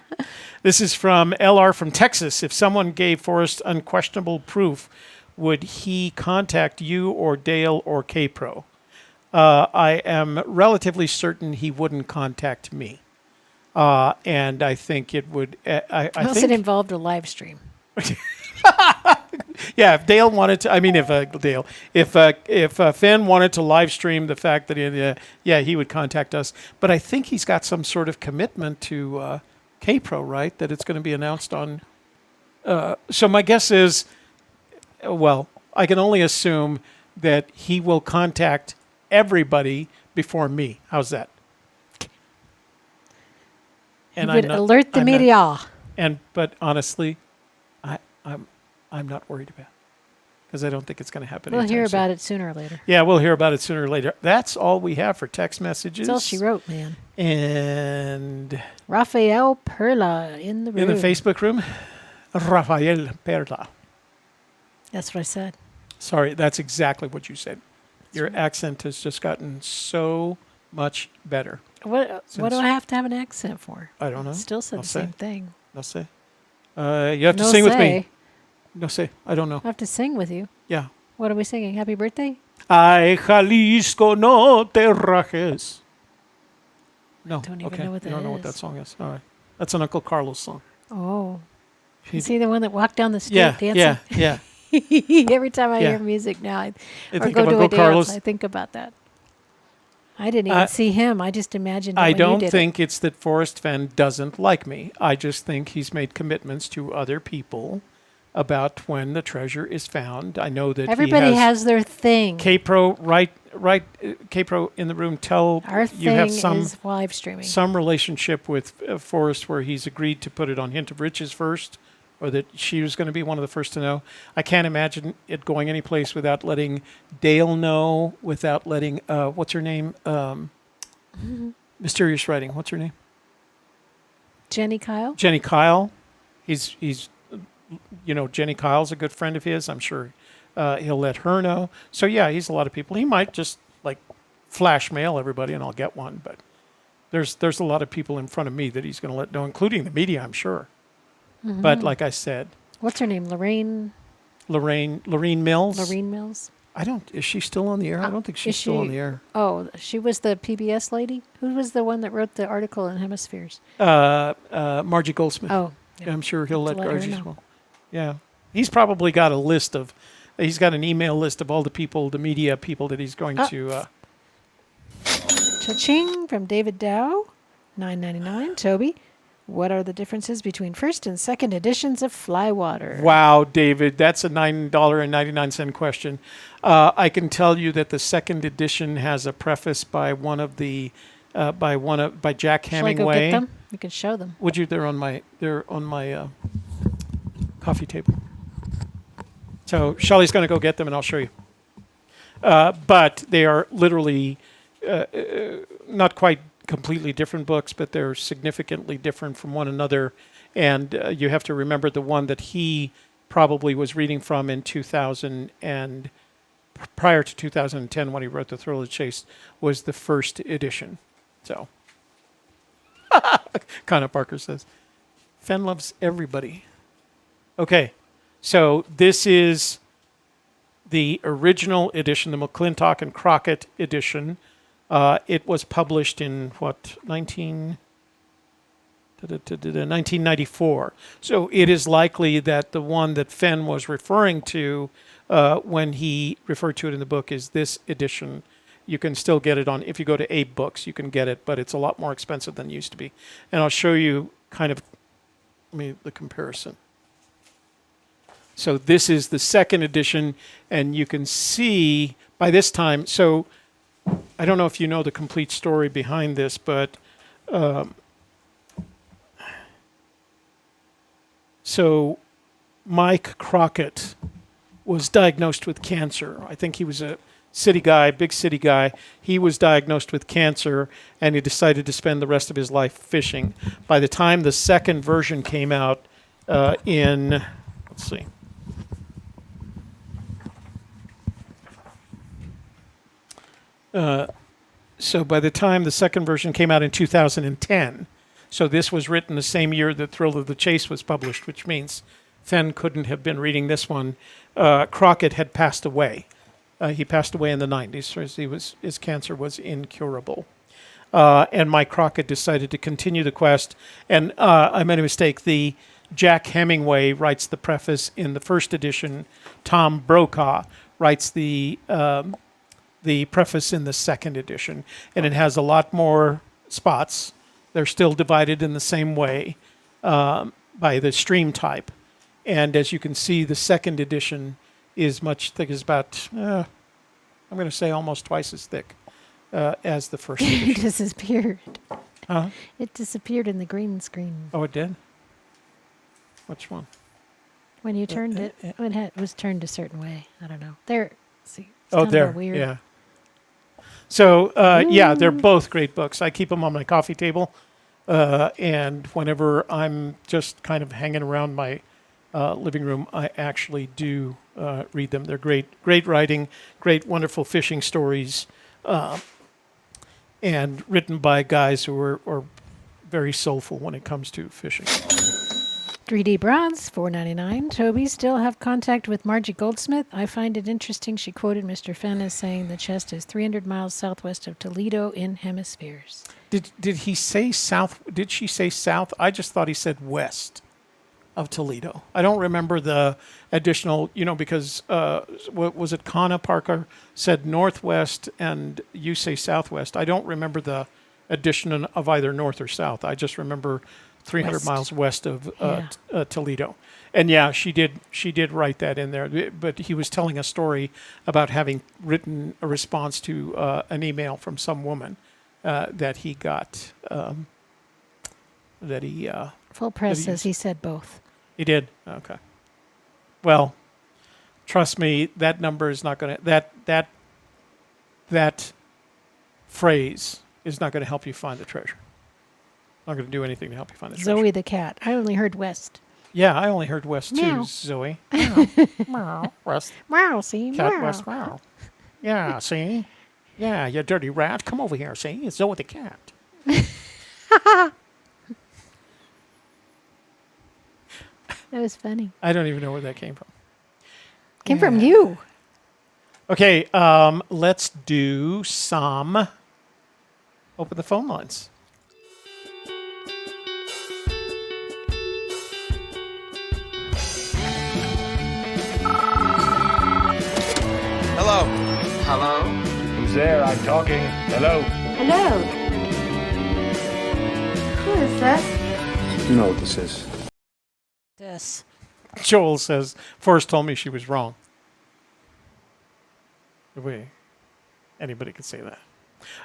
This is from LR from Texas. If someone gave Forrest unquestionable proof, would he contact you or Dale or K-Pro? I am relatively certain he wouldn't contact me. And I think it would... I Unless think it involved a live stream. Yeah, if Dale wanted to, I mean, if Fenn wanted to live stream the fact that he would contact us. But I think he's got some sort of commitment to K-Pro, right? That it's going to be announced on. So my guess is, well, I can only assume that he will contact everybody before me. How's that? And would alert the media. But honestly, I'm not worried about it because I don't think it's going to happen. We'll hear about it sooner or later. Yeah, we'll hear about it sooner or later. That's all we have for text messages. That's all she wrote, man. And Rafael Perla in the room. In the Facebook room, Rafael Perla. That's what I said. Sorry, that's exactly what you said. Your accent has just gotten so much better. What do I have to have an accent for? I don't know. Still said the same thing. No say. You have to sing with me. No say. I don't know. I have to sing with you. Yeah. What are we singing? Happy birthday? Ay, Jalisco, no te rajes. No. I don't even know what that You don't know what that song is. All right. That's an Uncle Carlos song. Oh. Is he the one that walked down the street dancing? Yeah. Every time I hear music now, or go to a dance, Carlos. I think about that. I didn't even see him. I just imagined it I when don't you did think it's that Forrest Fenn doesn't like me. I just think he's made commitments to other people about when the treasure is found. I know that everybody has their thing. K-Pro, right, K-Pro in the room, tell Our you have thing some is live streaming. Some relationship with Forrest where he's agreed to put it on Hint of Riches first, or that she was going to be one of the first to know. I can't imagine it going any place without letting Dale know, without letting, what's her name? Mysterious Writing. What's her name? Jenny Kyle? Jenny Kyle. He's Jenny Kyle's a good friend of his. I'm sure he'll let her know. So, yeah, he's a lot of people. He might just, flash mail everybody and I'll get one. But there's a lot of people in front of me that he's going to let know, including the media, I'm sure. Mm-hmm. But like I said, what's her name? Lorraine Mills. Lorraine Mills. Is she still on the air? I don't think she's still on the air. Oh, she was the PBS lady. Who was the one that wrote the article in Hemispheres? Margie Goldsmith. Oh, yeah. I'm sure he'll let Margie know. Well. Yeah, he's probably got he's got an email list of all the media people that he's going to. Cha-ching from David Dow, $9.99. Toby. What are the differences between first and second editions of Flywater? Wow, David, that's a $9.99 question. I can tell you that the second edition has a preface by by Jack Hemingway. Shall I go get them? We can show them. Would you? They're on my coffee table. So Shelley's going to go get them, and I'll show you. But they are literally not quite completely different books, but they're significantly different from one another. And you have to remember the one that he probably was reading from in 2000 and prior to 2010 when he wrote The Thrill of the Chase was the first edition. So, Connor Parker says, Fenn loves everybody. Okay, so this is the original edition, the McClintock and Crockett edition. It was published in 1994. So it is likely that the one that Fenn was referring to when he referred to it in the book is this edition. You can still get it if you go to Abe Books, you can get it, but it's a lot more expensive than it used to be. And I'll show you the comparison. So this is the second edition, and you can see by this time, so I don't know if you know the complete story behind this, but so Mike Crockett was diagnosed with cancer. I think he was a big city guy. He was diagnosed with cancer, and he decided to spend the rest of his life fishing. By the time the second version came out so by the time the second version came out in 2010, so this was written the same year that Thrill of the Chase was published, which means Fenn couldn't have been reading this one. Crockett had passed away. He passed away in the 90s, so his cancer was incurable. And Mike Crockett decided to continue the quest. And I made a mistake. The Jack Hemingway writes the preface in the first edition. Tom Brokaw writes the preface in the second edition, and it has a lot more spots. They're still divided in the same way by the stream type. And as you can see, the second edition is much thick. Is about, I'm going to say almost twice as thick as the first It edition. disappeared. Huh? It disappeared in the green screen. Oh, it did? Which one? When you turned it, when it was turned a certain way. I don't know. There. See. It's Oh, kind of a there. weird. Yeah. So, yeah, they're both great books. I keep them on my coffee table. And whenever I'm just kind of hanging around my living room, I actually do read them. They're great writing, great, wonderful fishing stories, and written by guys who are very soulful when it comes to fishing. 3D Bronze, $4.99. Toby, still have contact with Margie Goldsmith? I find it interesting. She quoted Mr. Fenn as saying the chest is 300 miles southwest of Toledo in hemispheres. Did he say south? Did she say south? I just thought he said west of Toledo. I don't remember the additional, because what was it? Kana Parker said northwest, and you say southwest. I don't remember the addition of either north or south. I just remember 300 West. miles west of Toledo. And yeah, she did write that in there. But he was telling a story about having written a response to an email from some woman that he got. Full press he says he said both. He did? Okay. Well, trust me, that number is not going to, that phrase is not going to help you find the treasure. Not going to do anything to help you find the treasure. Zoe the cat. I only heard west. Yeah, I only heard west too, Meow. Zoe. Meow. West. Wow, see? Cat Wow. west. Wow. Yeah, see? Yeah, you dirty rat. Come over here, see? It's Zoe the cat. That was funny. I don't even know where that came from. Came from you. Okay, let's do some. Open the phone lines. Hello. Hello. Who's there? I'm talking. Hello. Hello. Who is this? You know what this is. This. Joel says, Forrest told me she was wrong. Anybody could say that.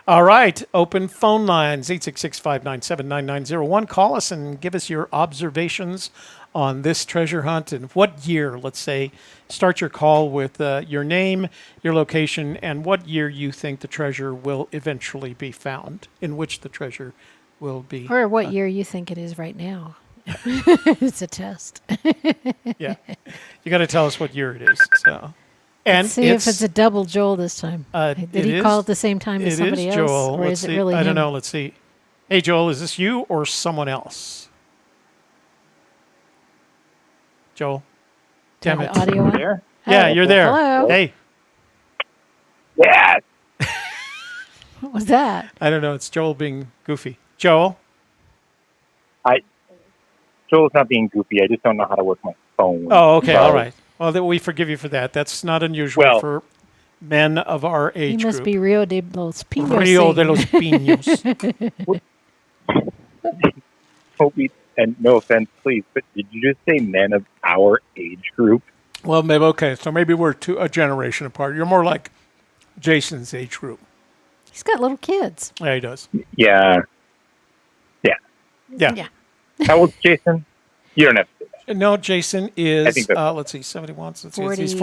All right, open phone lines, 866-597-9901. Call us and give us your observations on this treasure hunt and what year, let's say. Start your call with your name, your location, and what year you think the treasure will eventually be found, in which the treasure will be. Or what year you think it is right now. It's a test. Yeah, you got to tell us what year it is. So, and See if it's a double Joel this time. Did he call at the same time as somebody else? Joel. Or Let's is it see. really I him? don't know. Let's see. Hey, Joel, is this you or someone else? Joel. Damn Turn it. the audio on? There? Yeah, you're there. Hello. Hey, Yes. What was that? I don't know. It's Joel being goofy. Joel. Joel's not being goofy. I just don't know how to work my phone. Oh, okay. So- All right. Well, we forgive you for that. That's not unusual Well- for men of our age He must group. be Rio de los Pinos. Rio de los Pinos. Hope and no offense, please, but did you just say men of our age group? Well, maybe okay. So maybe we're a generation apart. You're more like Jason's age group. He's got little kids. Yeah, he does. Yeah. Yeah. How old's Jason? You don't have to say that. No, Jason I is, think that's- let's see, 71. So let's see, 48. he's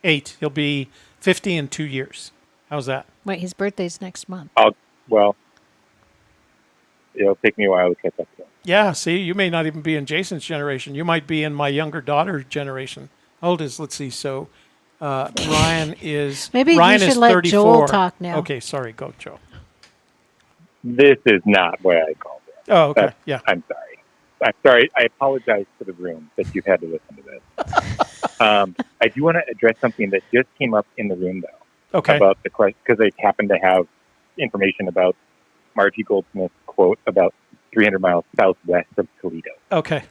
48. He'll be 50 in 2 years. How's that? Wait, his birthday's next month. Well, it'll take me a while to catch up to him. Yeah, see, you may not even be in Jason's generation. You might be in my younger daughter's generation. How old is, let's see, so Ryan is Maybe you Ryan should is let 34. Joel talk now. Okay, sorry, go, Joe. This is not what I called it. Oh, okay, yeah. I'm sorry. I'm sorry. I apologize to the room that you've had to listen to this. I do want to address something that just came up in the room, though. Okay. About the question, because I happen to have information about Margie Goldsmith's quote about 300 miles southwest of Toledo. Okay.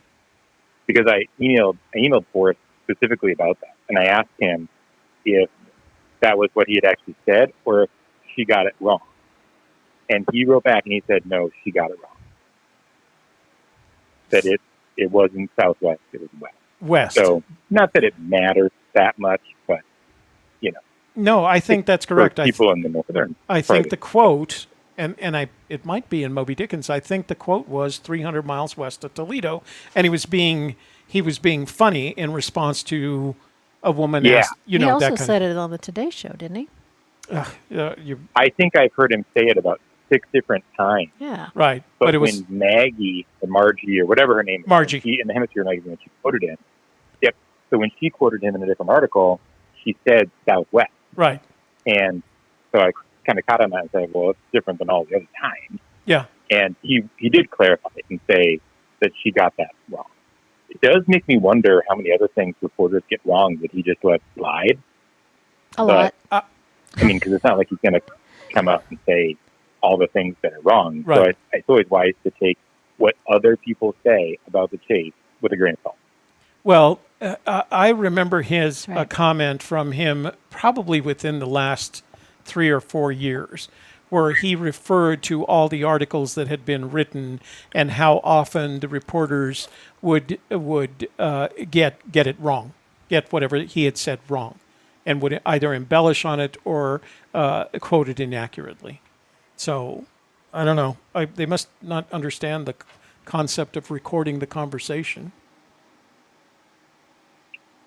because I emailed Forrest specifically about that, and I asked him if that was what he had actually said or if she got it wrong. And he wrote back and he said, no, she got it wrong. That it wasn't southwest, it was west. West. So not that it matters that much, but No, I think that's correct. People in the northern. I think the quote, and it might be in Moby Dickens. I think the quote was 300 miles west of Toledo, and he was being funny in response to a woman. Yeah. Asked, he also that said it on the Today Show, didn't he? I think I've heard him say it about 6 different times. Yeah. Right. But it was when Maggie or Margie or whatever her name is, Margie, in the Hemisphere magazine that she quoted in. Yep. So when she quoted him in a different article, she said Southwest. Right. And so I kind of caught on that and said, well, it's different than all the other times. Yeah. And he did clarify it and say that she got that wrong. It does make me wonder how many other things reporters get wrong that he just let slide. A lot. I mean, because it's not like he's going to come out and say all the things that are wrong. Right. So it's always wise to take what other people say about the chase with a grain of salt. Well, I remember his comment from him probably within the last 3 or 4 years, where he referred to all the articles that had been written and how often the reporters would get it wrong, get whatever he had said wrong, and would either embellish on it or quote it inaccurately. So, I don't know. They must not understand the concept of recording the conversation.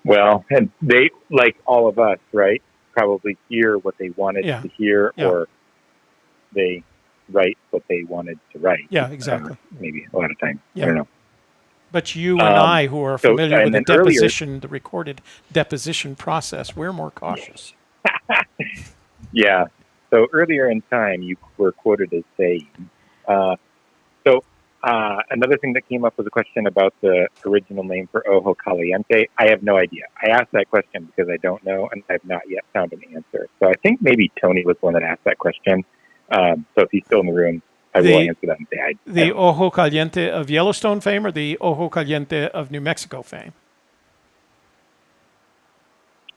Well, and they, like all of us, right, probably hear what they wanted to hear, or they write what they wanted to write. Yeah, exactly. Maybe a lot of times. Yeah. I don't know. But you and I, who are familiar with the deposition, the recorded deposition process, we're more cautious. Yeah. So earlier in time, you were quoted as saying, another thing that came up was a question about the original name for Ojo Caliente. I have no idea. I asked that question because I don't know, and I've not yet found an answer. So I think maybe Tony was the one that asked that question. So if he's still in the room, I will answer that and say the Ojo Caliente of Yellowstone fame or the Ojo Caliente of New Mexico fame?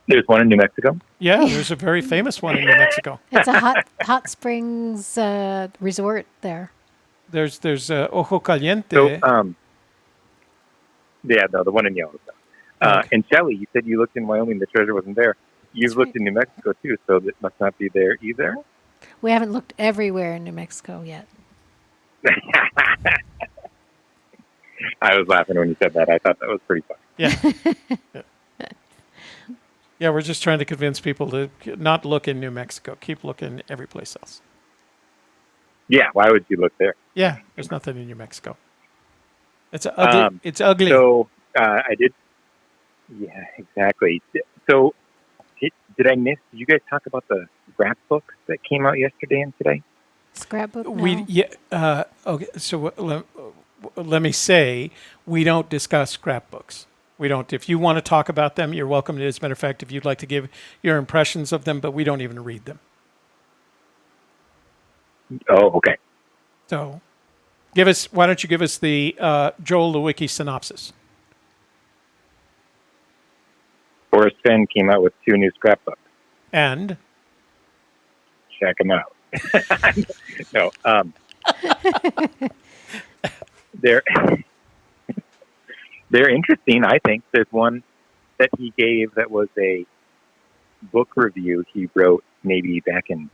There's one in New Mexico? Yeah, there's a very famous one in New Mexico. It's a hot springs resort there. There's Ojo Caliente. So, the one in Yellowstone. And Shelley, you said you looked in Wyoming, the treasure wasn't there. You've looked in New Mexico too, so it must not be there either. We haven't looked everywhere in New Mexico yet. I was laughing when you said that. I thought that was pretty funny. Yeah. Yeah, we're just trying to convince people to not look in New Mexico. Keep looking every place else. Yeah, why would you look there? Yeah, there's nothing in New Mexico. It's ugly. It's ugly. So I did. Yeah, exactly. So did I miss? Did you guys talk about the scrapbooks that came out yesterday and today? Scrapbook? No. Okay. So let me say, we don't discuss scrapbooks. We don't. If you want to talk about them, you're welcome to. As a matter of fact, if you'd like to give your impressions of them, but we don't even read them. Oh, okay. So, why don't you give us the Joel Lewicki synopsis? Forrest Fenn came out with 2 new scrapbooks. And? Check them out. No. They're interesting, I think. There's one that he gave that was a book review he wrote maybe back in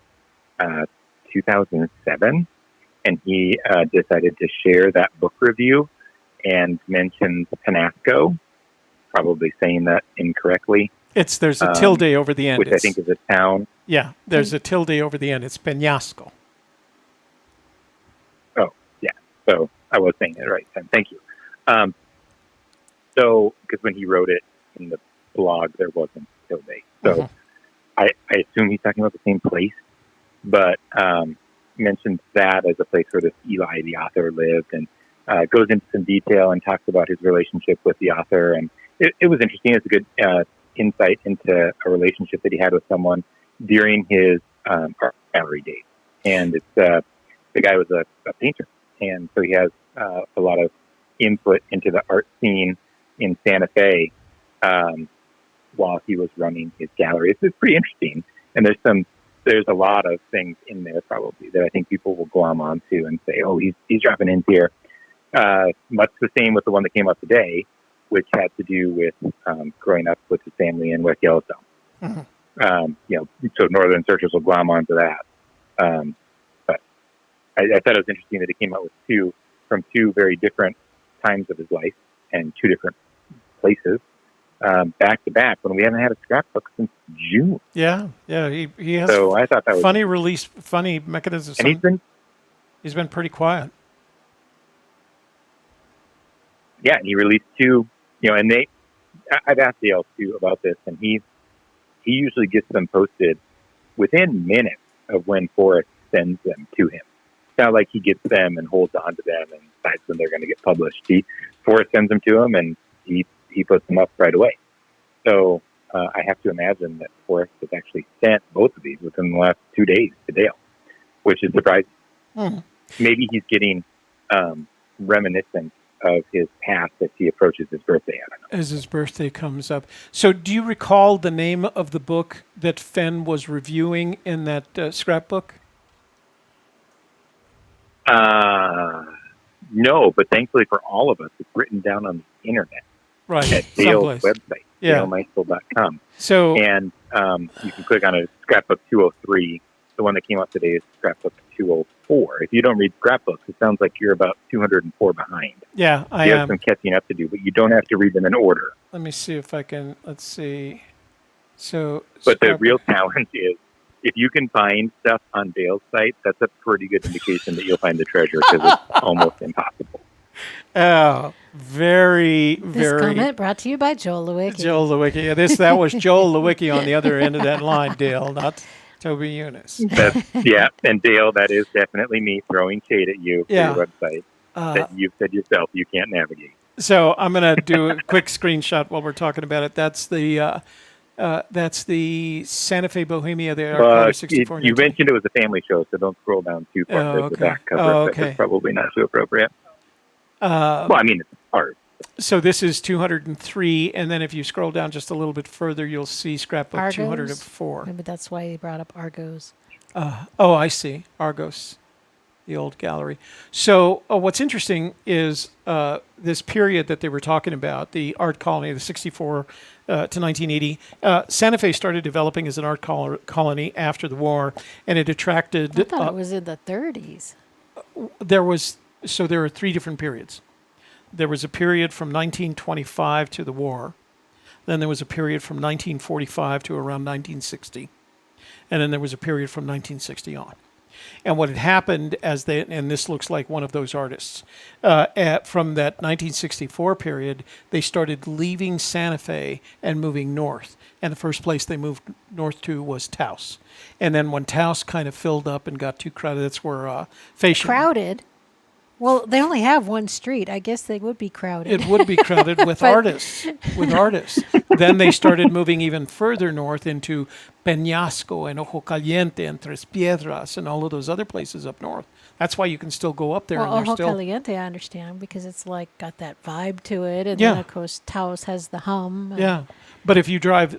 2007, and he decided to share that book review and mentioned Penasco, probably saying that incorrectly. There's a tilde over the end. Which I think is a town. Yeah, there's a tilde over the end. It's Penasco. Oh, yeah. So I was saying it right then. Thank you. So, because when he wrote it in the blog, there wasn't tilde. So I assume he's talking about the same place, but mentions that as a place where this Eli, the author, lived, and goes into some detail and talks about his relationship with the author. And it was interesting. It's a good insight into a relationship that he had with someone during his art gallery days. And it's the guy was a painter, and so he has a lot of input into the art scene in Santa Fe while he was running his gallery. It's pretty interesting, and there's a lot of things in there probably that I think people will glom onto and say, oh, he's dropping hints here. Much the same with the one that came up today, which had to do with growing up with his family in West Yellowstone. Mm-hmm. So Northern Searchers will glom onto that. But I thought it was interesting that he came out with two very different times of his life and two different places back to back when we haven't had a scrapbook since June. Yeah. He has. So I thought that was funny mechanisms. And he's been pretty quiet. Yeah, and he released two. And I've asked Dale too about this, and he usually gets them posted within minutes of when Forrest sends them to him. It's not like he gets them and holds on to them and decides when they're going to get published. Forrest sends them to him, and he puts them up right away. So I have to imagine that Forrest has actually sent both of these within the last 2 days to Dale, which is surprising. Mm. Maybe he's getting reminiscent of his past as he approaches his birthday. I don't know. As his birthday comes up. So do you recall the name of the book that Fenn was reviewing in that scrapbook? No, but thankfully for all of us, it's written down on the internet. Right. At Dale's website, DaleMeisel.com. So, and you can click on a scrapbook 203. The one that came out today is scrapbook 204. If you don't read scrapbooks, it sounds like you're about 204 behind. Yeah, I am. You am. have some catching up to do, but you don't have to read them in order. Let me see if I can. Let's see. So, but the real challenge is if you can find stuff on Dale's site, that's a pretty good indication that you'll find the treasure because it's almost impossible. Oh, very. This comment brought to you by Joel Lewicki. Joel Lewicki. Yeah, that was Joel Lewicki on the other end of that line, Dale, not Toby Eunice. Yeah, and Dale, that is definitely me throwing shade at you for your website that you've said yourself you can't navigate. So I'm going to do a quick screenshot while we're talking about it. That's the Santa Fe Bohemia, the Arcade 64. You mentioned it was a family show, so don't scroll down too far. There's the back cover that's probably not so appropriate. Well, I mean, it's art. So this is 203, and then if you scroll down just a little bit further, you'll see scrapbook Argos? 204. Maybe that's why he brought up Argos. I see. Argos, the old gallery. So what's interesting is this period that they were talking about, the art colony, the 64 to 1980. Santa Fe started developing as an art colony after the war, and it attracted... I thought it was in the 30s. There are three different periods. There was a period from 1925 to the war. Then there was a period from 1945 to around 1960. And then there was a period from 1960 on. And what had happened and this looks like one of those artists, from that 1964 period, they started leaving Santa Fe and moving north. And the first place they moved north to was Taos. And then when Taos kind of filled up and got too crowded, that's where Fashion... Crowded? Well, they only have one street. I guess they would be crowded. It would be crowded with artists. Then they started moving even further north into Peñasco and Ojo Caliente and Tres Piedras and all of those other places up north. That's why you can still go up there. Well, and Ojo Caliente, I understand, because it's like got that vibe to it, and then of course Taos has the hum. Yeah, but if you drive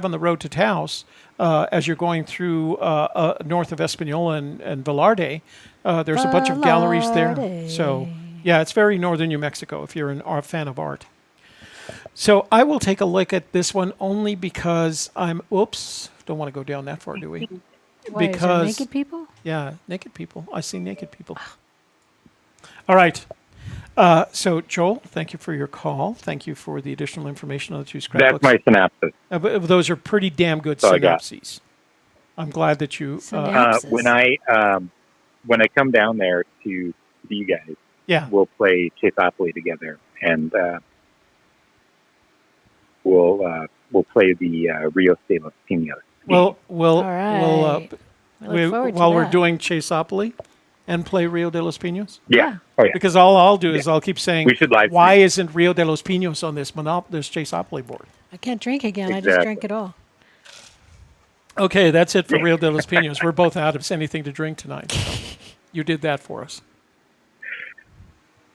on the road to Taos, as you're going through north of Espanola and Velarde, there's a bunch of galleries there. So yeah, it's very northern New Mexico if you're a fan of art. So I will take a look at this one only because don't want to go down that far, do we? Why, because is there naked people? Yeah, naked people. I see naked people. All right. So Joel, thank you for your call. Thank you for the additional information on the two scrapbooks. That's my synopsis. But those are pretty damn good synopses. I'm glad that you. When I come down there to see you guys, we'll play Chaseopoly together, and we'll play the Rio de los Pinos. Well, all right. while we're doing Chaseopoly and play Rio de los Pinos. Yeah. Oh, yeah. Because all I'll do is I'll keep saying, we should why isn't Rio de los Pinos on this Chaseopoly board? I can't drink again. Exactly. I just drank it all. Okay, that's it for Rio de los Pinos. We're both out of anything to drink tonight. So you did that for us.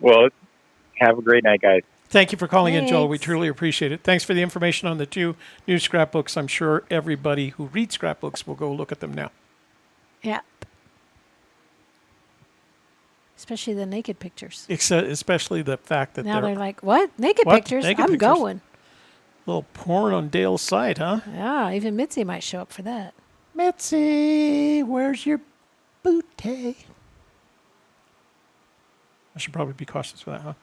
Well, have a great night, guys. Thank you for calling in, Joel. We Thanks. truly appreciate it. Thanks for the information on the 2 new scrapbooks. I'm sure everybody who reads scrapbooks will go look at them now. Yeah. Especially the naked pictures. Especially the fact that Now they're they're like, what? Naked What? pictures? Naked I'm pictures? going. a little porn on Dale's side, huh? Yeah, even Mitzi might show up for that. Mitzi, where's your booty? I should probably be cautious with that, huh?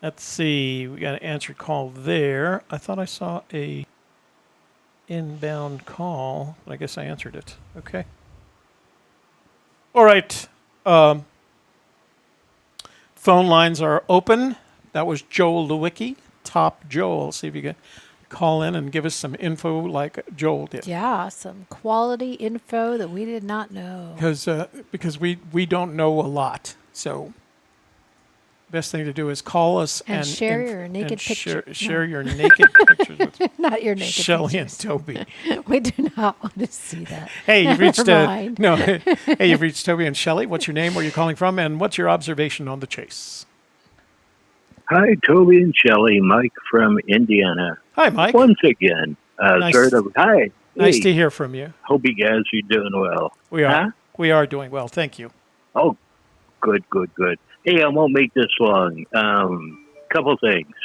Let's see. We got an answered call there. I thought I saw a inbound call, but I guess I answered it. Okay. All right. Phone lines are open. That was Joel Lewicki, Top Joel. See if you can call in and give us some info like Joel did. Yeah, some quality info that we did not know. Because we don't know a lot. So best thing to do is call us And share your naked Share picture. your naked pictures with Not your naked Shelly and pictures. Toby. We do not want to see that. Hey, you've reached Never mind. Hey, you've reached Toby and Shelly. What's your name? Where are you calling from? And what's your observation on the chase? Hi, Toby and Shelley. Mike from Indiana. Hi, Mike. Once again. Nice. Hi. Nice Hey. to hear from you. Hope you guys are doing well. We are. Huh? We are doing well. Thank you. Oh, good. Hey, I won't make this long. Couple things.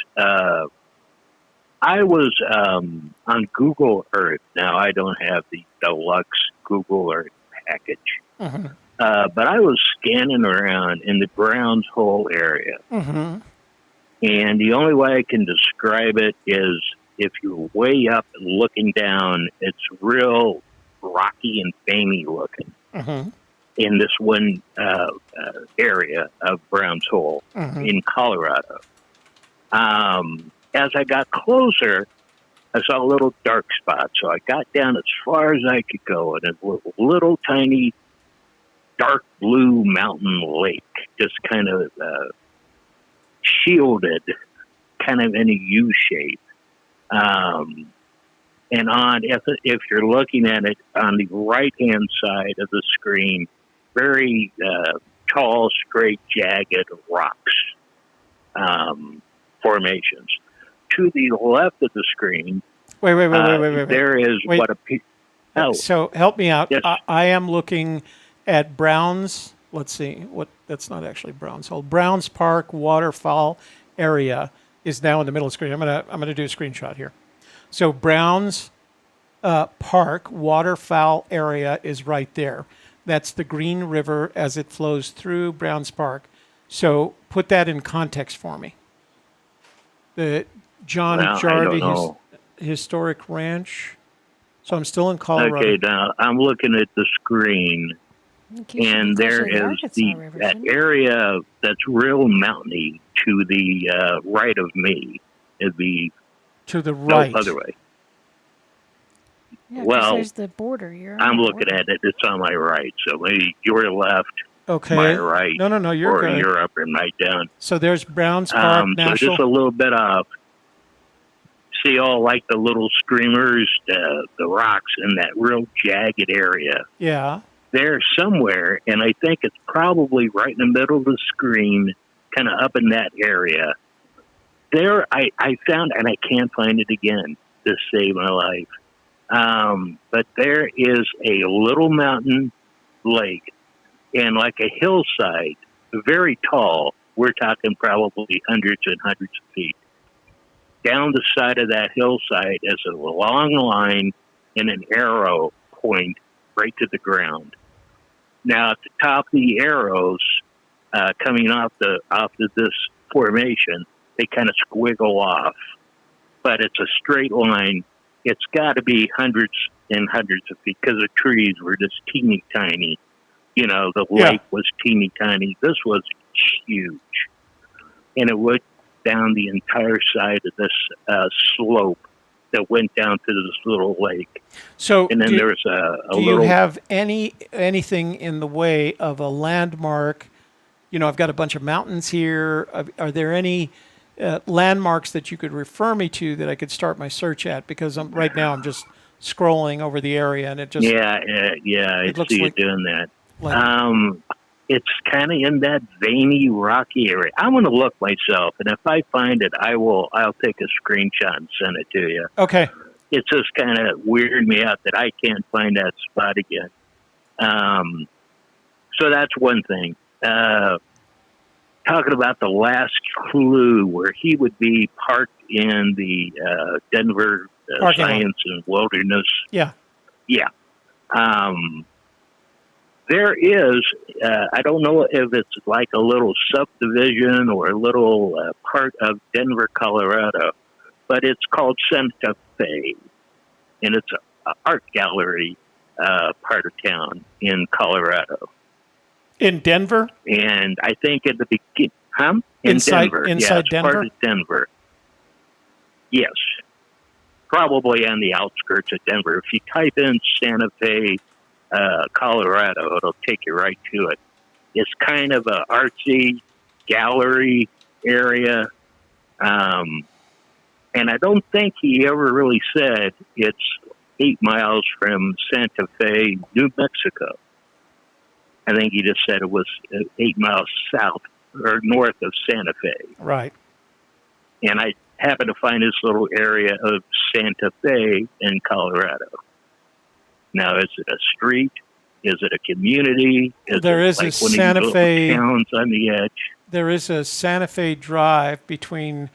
I was on Google Earth. Now, I don't have the deluxe Google Earth package. Mm-hmm. But I was scanning around in the Browns Hole area. Mm-hmm. And the only way I can describe it is if you're way up and looking down, it's real rocky and famey looking Mm-hmm. in this one area of Browns Hole Mm-hmm. in Colorado. As I got closer, I saw a little dark spot. So I got down as far as I could go, and it was a little tiny dark blue mountain lake, just kind of shielded, kind of in a U shape. And if you're looking at it on the right hand side of the screen, very tall, straight, jagged rocks formations. To the left of the screen, Wait. there is Wait. what oh, So help me out. Yes. I am looking at Browns. Let's see. That's not actually Browns Hole. Browns Park waterfall area is now in the middle of the screen. I'm gonna do a screenshot here. So Browns Park waterfowl area is right there. That's the Green River as it flows through Browns Park. So put that in context for me. The John Well, I Jarvie don't know. Historic Ranch. So I'm still in Colorado. okay. Now I'm looking at the screen, and there is that area that's real mountainy to the right of me. It'd be To the right. no other way. Yeah, 'cause Well, there's the border. I'm looking at it. It's on my right, so maybe your left, Okay. my right. No, you're or good. you're up and my down. So there's Browns Park So National. just a little bit off. See all like the little streamers, the rocks in that real jagged area. Yeah. There somewhere, and I think it's probably right in the middle of the screen, kind of up in that area. There, I found, and I can't find it again to save my life. But there is a little mountain lake and like a hillside, very tall. We're talking probably hundreds and hundreds of feet. Down the side of that hillside is a long line and an arrow point right to the ground. Now, at the top of the arrows, coming off this formation, they kind of squiggle off, but it's a straight line. It's got to be hundreds and hundreds of feet because the trees were just teeny tiny. You know, the lake was teeny tiny. This was huge, and it went down the entire side of this slope that went down to this little lake. So, and then there's a do little. you have anything in the way of a landmark? You know, I've got a bunch of mountains here. Are there any landmarks that you could refer me to that I could start my search at? Because right now I'm just scrolling over the area and it just I looks see like, you doing that. It's kind of in that veiny, rocky area. I'm going to look myself, and if I find it, I'll take a screenshot and send it to you. Okay. It's just kind of weirded me out that I can't find that spot again. So that's one thing. Talking about the last clue where he would be parked in the Denver Science and Wilderness. Yeah. Yeah. There is, I don't know if it's like a little subdivision or a little part of Denver, Colorado, but it's called Santa Fe. And it's an art gallery part of town in Colorado. In Denver? And I think at the beginning, Inside Denver. Denver? Part of Denver. Yes. Probably on the outskirts of Denver. If you type in Santa Fe, Colorado, it'll take you right to it. It's kind of a artsy gallery area. And I don't think he ever really said it's 8 miles from Santa Fe, New Mexico. I think he just said it was 8 miles south or north of Santa Fe. Right. And I happened to find this little area of Santa Fe in Colorado. Now, is it a street? Is it a community? There is a Santa Fe towns on the edge. There is a Santa Fe Drive between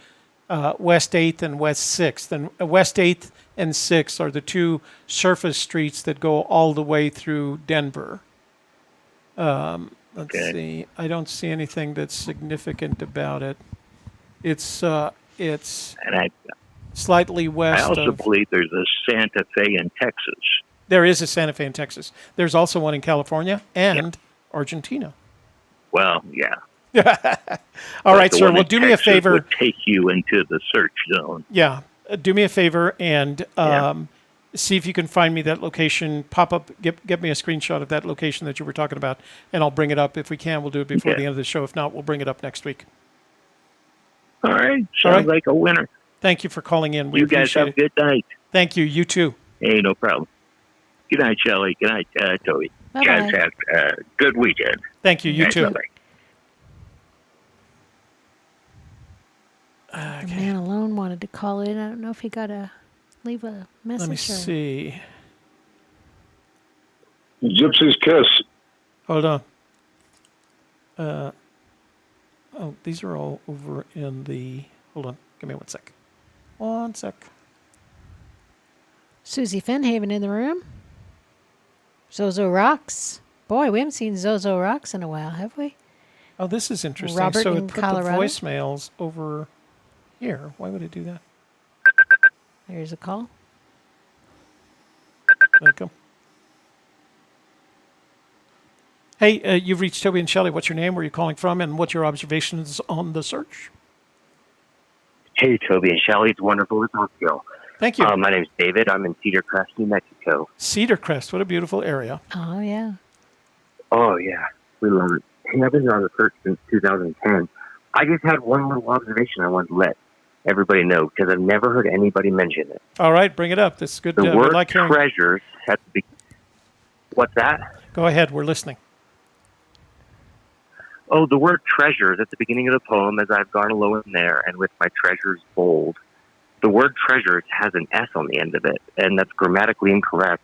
West 8th and West 6th. And West 8th and 6th are the two surface streets that go all the way through Denver. Let's see. I don't see anything that's significant about it. It's slightly west. I also believe there's a Santa Fe in Texas. There is a Santa Fe in Texas. There's also one in California and Argentina. Well, yeah. All right, sir. Well, do me a favor. Would take you into the search zone. Yeah. Do me a favor and see if you can find me that location. Pop up. Get me a screenshot of that location that you were talking about, and I'll bring it up. If we can, we'll do it before the end of the show. If not, we'll bring it up next week. All right. Sounds like a winner. Thank you for calling in. We you guys have a good night. Thank you. You too. Hey, no problem. Good night, Shelley. Good night, Toby. Bye-bye. Guys have a good weekend. Thank you. You too. Bye-bye. The man alone wanted to call in. I don't know if he got to leave a message. Let me see. Gypsy's Kiss. Hold on. Oh, these are all over in the... Hold on. Give me 1 sec. 1 sec. Susie Fennhaven in the room. Zozo Rocks. Boy, we haven't seen Zozo Rocks in a while, have we? Oh, this is interesting. Robert so in it put Colorado. the voicemails over here. Why would it do that? There's a call. Welcome. Hey, you've reached Toby and Shelley. What's your name? Where are you calling from? And what's your observations on the search? Hey, Toby and Shelley. It's wonderful to talk to you. Thank you. My name's David. I'm in Cedar Crest, New Mexico. Cedar Crest. What a beautiful area. Oh, yeah. Oh, yeah. We love it. Hey, I've been on the search since 2010. I just had one little observation I wanted to let everybody know because I've never heard anybody mention it. All right. Bring it up. This is good. The word like treasures has to be... What's that? Go ahead. We're listening. Oh, the word treasures at the beginning of the poem, as I've gone along in there, and with my treasures bold, the word treasures has an S on the end of it, and that's grammatically incorrect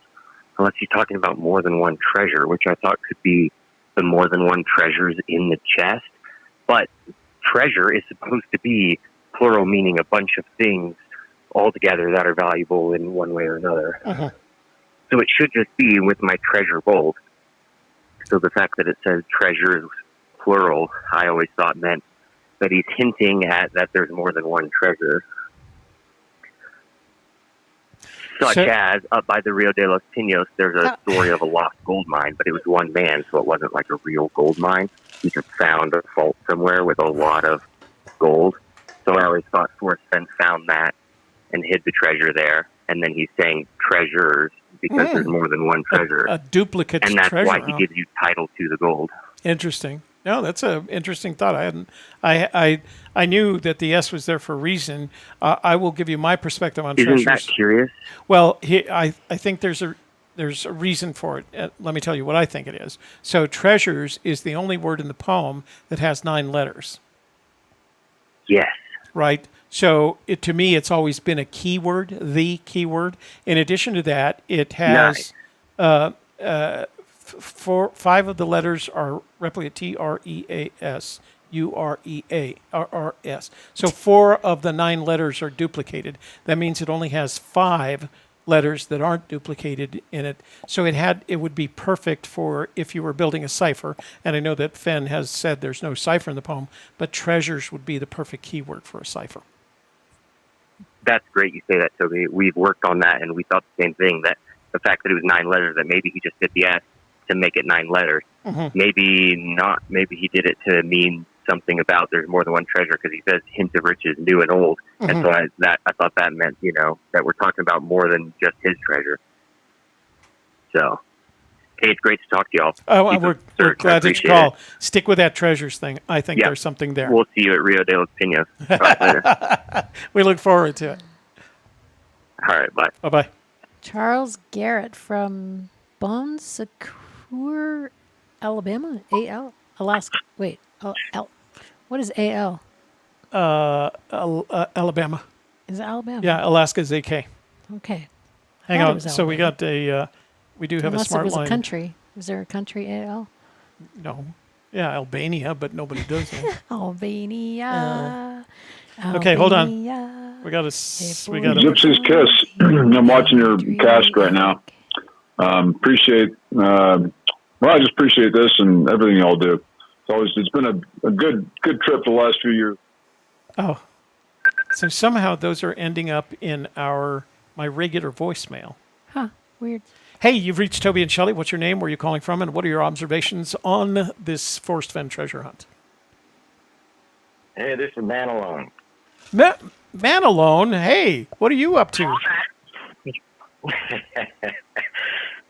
unless he's talking about more than one treasure, which I thought could be the more than one treasures in the chest. But treasure is supposed to be plural, meaning a bunch of things all together that are valuable in one way or another. Uh-huh. So it should just be with my treasure bold. So the fact that it says treasures plural, I always thought meant that he's hinting at that there's more than one treasure. Such as, up by the Rio de los Pinos, there's a story of a lost gold mine, but it was one man, so it wasn't like a real gold mine. He just found a vault somewhere with a lot of gold. So I always thought Forrest Fenn found that and hid the treasure there, and then he's saying treasures because there's more than one treasure. A duplicate treasure. And that's why he gives you title to the gold. Interesting. No, that's an interesting thought. I knew that the S was there for a reason. I will give you my perspective on treasures. Isn't that curious? Well, I think there's there's a reason for it. Let me tell you what I think it is. So treasures is the only word in the poem that has 9 letters. Yes. Right? So to me, it's always been a keyword, the keyword. In addition to that, it has 5 of the letters are replicate TREAS, UREARRS. So 4 of the 9 letters are duplicated. That means it only has 5 letters that aren't duplicated in it. So it would be perfect for if you were building a cipher. And I know that Fenn has said there's no cipher in the poem, but treasures would be the perfect keyword for a cipher. That's great you say that, Toby. We've worked on that, and we thought the same thing, that the fact that it was 9 letters, that maybe he just did the S to make it 9 letters. Mm-hmm. Maybe not. Maybe he did it to mean something about there's more than one treasure, because he says hints of riches, new and old. Mm-hmm. And so I thought that meant, that we're talking about more than just his treasure. So, hey, it's great to talk to y'all. Oh, we're glad that you call. Stick with that treasures thing. I think there's something there. We'll see you at Rio de los Pinos. We look forward to it. All right, bye. Bye-bye. Charles Garrett from Bon Secours, Alabama. AL? Alaska. Wait. What is AL? Alabama. Is it Alabama? Yeah, Alaska is AK. Okay. Hang on. So we got we do have Unless a smart it was line. a country. Is there a country AL? No. Yeah, Albania, but nobody does that. Albania. Okay, hold on. We got a Gypsy's Kiss. I'm watching your cast right now. Appreciate. I just appreciate this and everything y'all do. It's been a good trip the last few years. Oh, so somehow those are ending up in my regular voicemail. Huh? Weird. Hey, you've reached Toby and Shelley. What's your name? Where are you calling from? And what are your observations on this Forrest Fenn treasure hunt? Hey, this is Man Alone. Man Alone? Hey, what are you up to?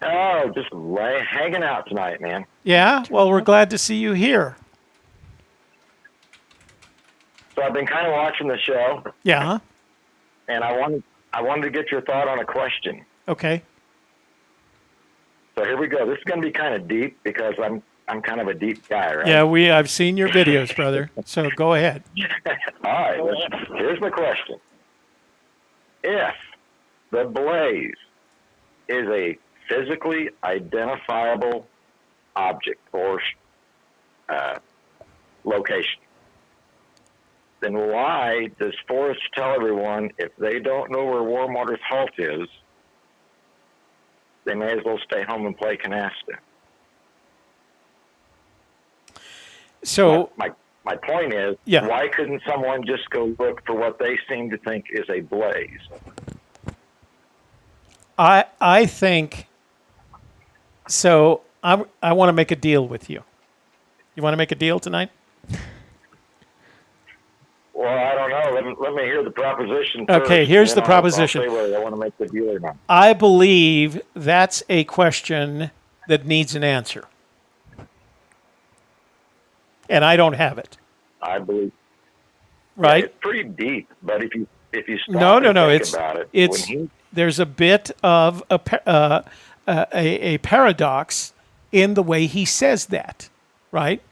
Oh, just hanging out tonight, man. Yeah? Well, we're glad to see you here. So I've been kind of watching the show. Yeah? And I wanted to get your thought on a question. Okay. So here we go. This is going to be kind of deep because I'm kind of a deep guy, right? Yeah, I've seen your videos, brother. So go ahead. All right. Here's my question. If the blaze is a physically identifiable object or location, then why does Forrest tell everyone if they don't know where Warmwater's Halt is, they may as well stay home and play canasta? So my point is, why couldn't someone just go look for what they seem to think is a blaze? I think so. I want to make a deal with you. You want to make a deal tonight? Well, I don't know. Let me hear the proposition first. Okay, here's the proposition. I'll say whether I want to make the deal or not. I believe that's a question that needs an answer. And I don't have it. I believe. Right? Yeah, it's pretty deep, but if you stop no. think about it, there's a bit of a paradox in the way he says that, right?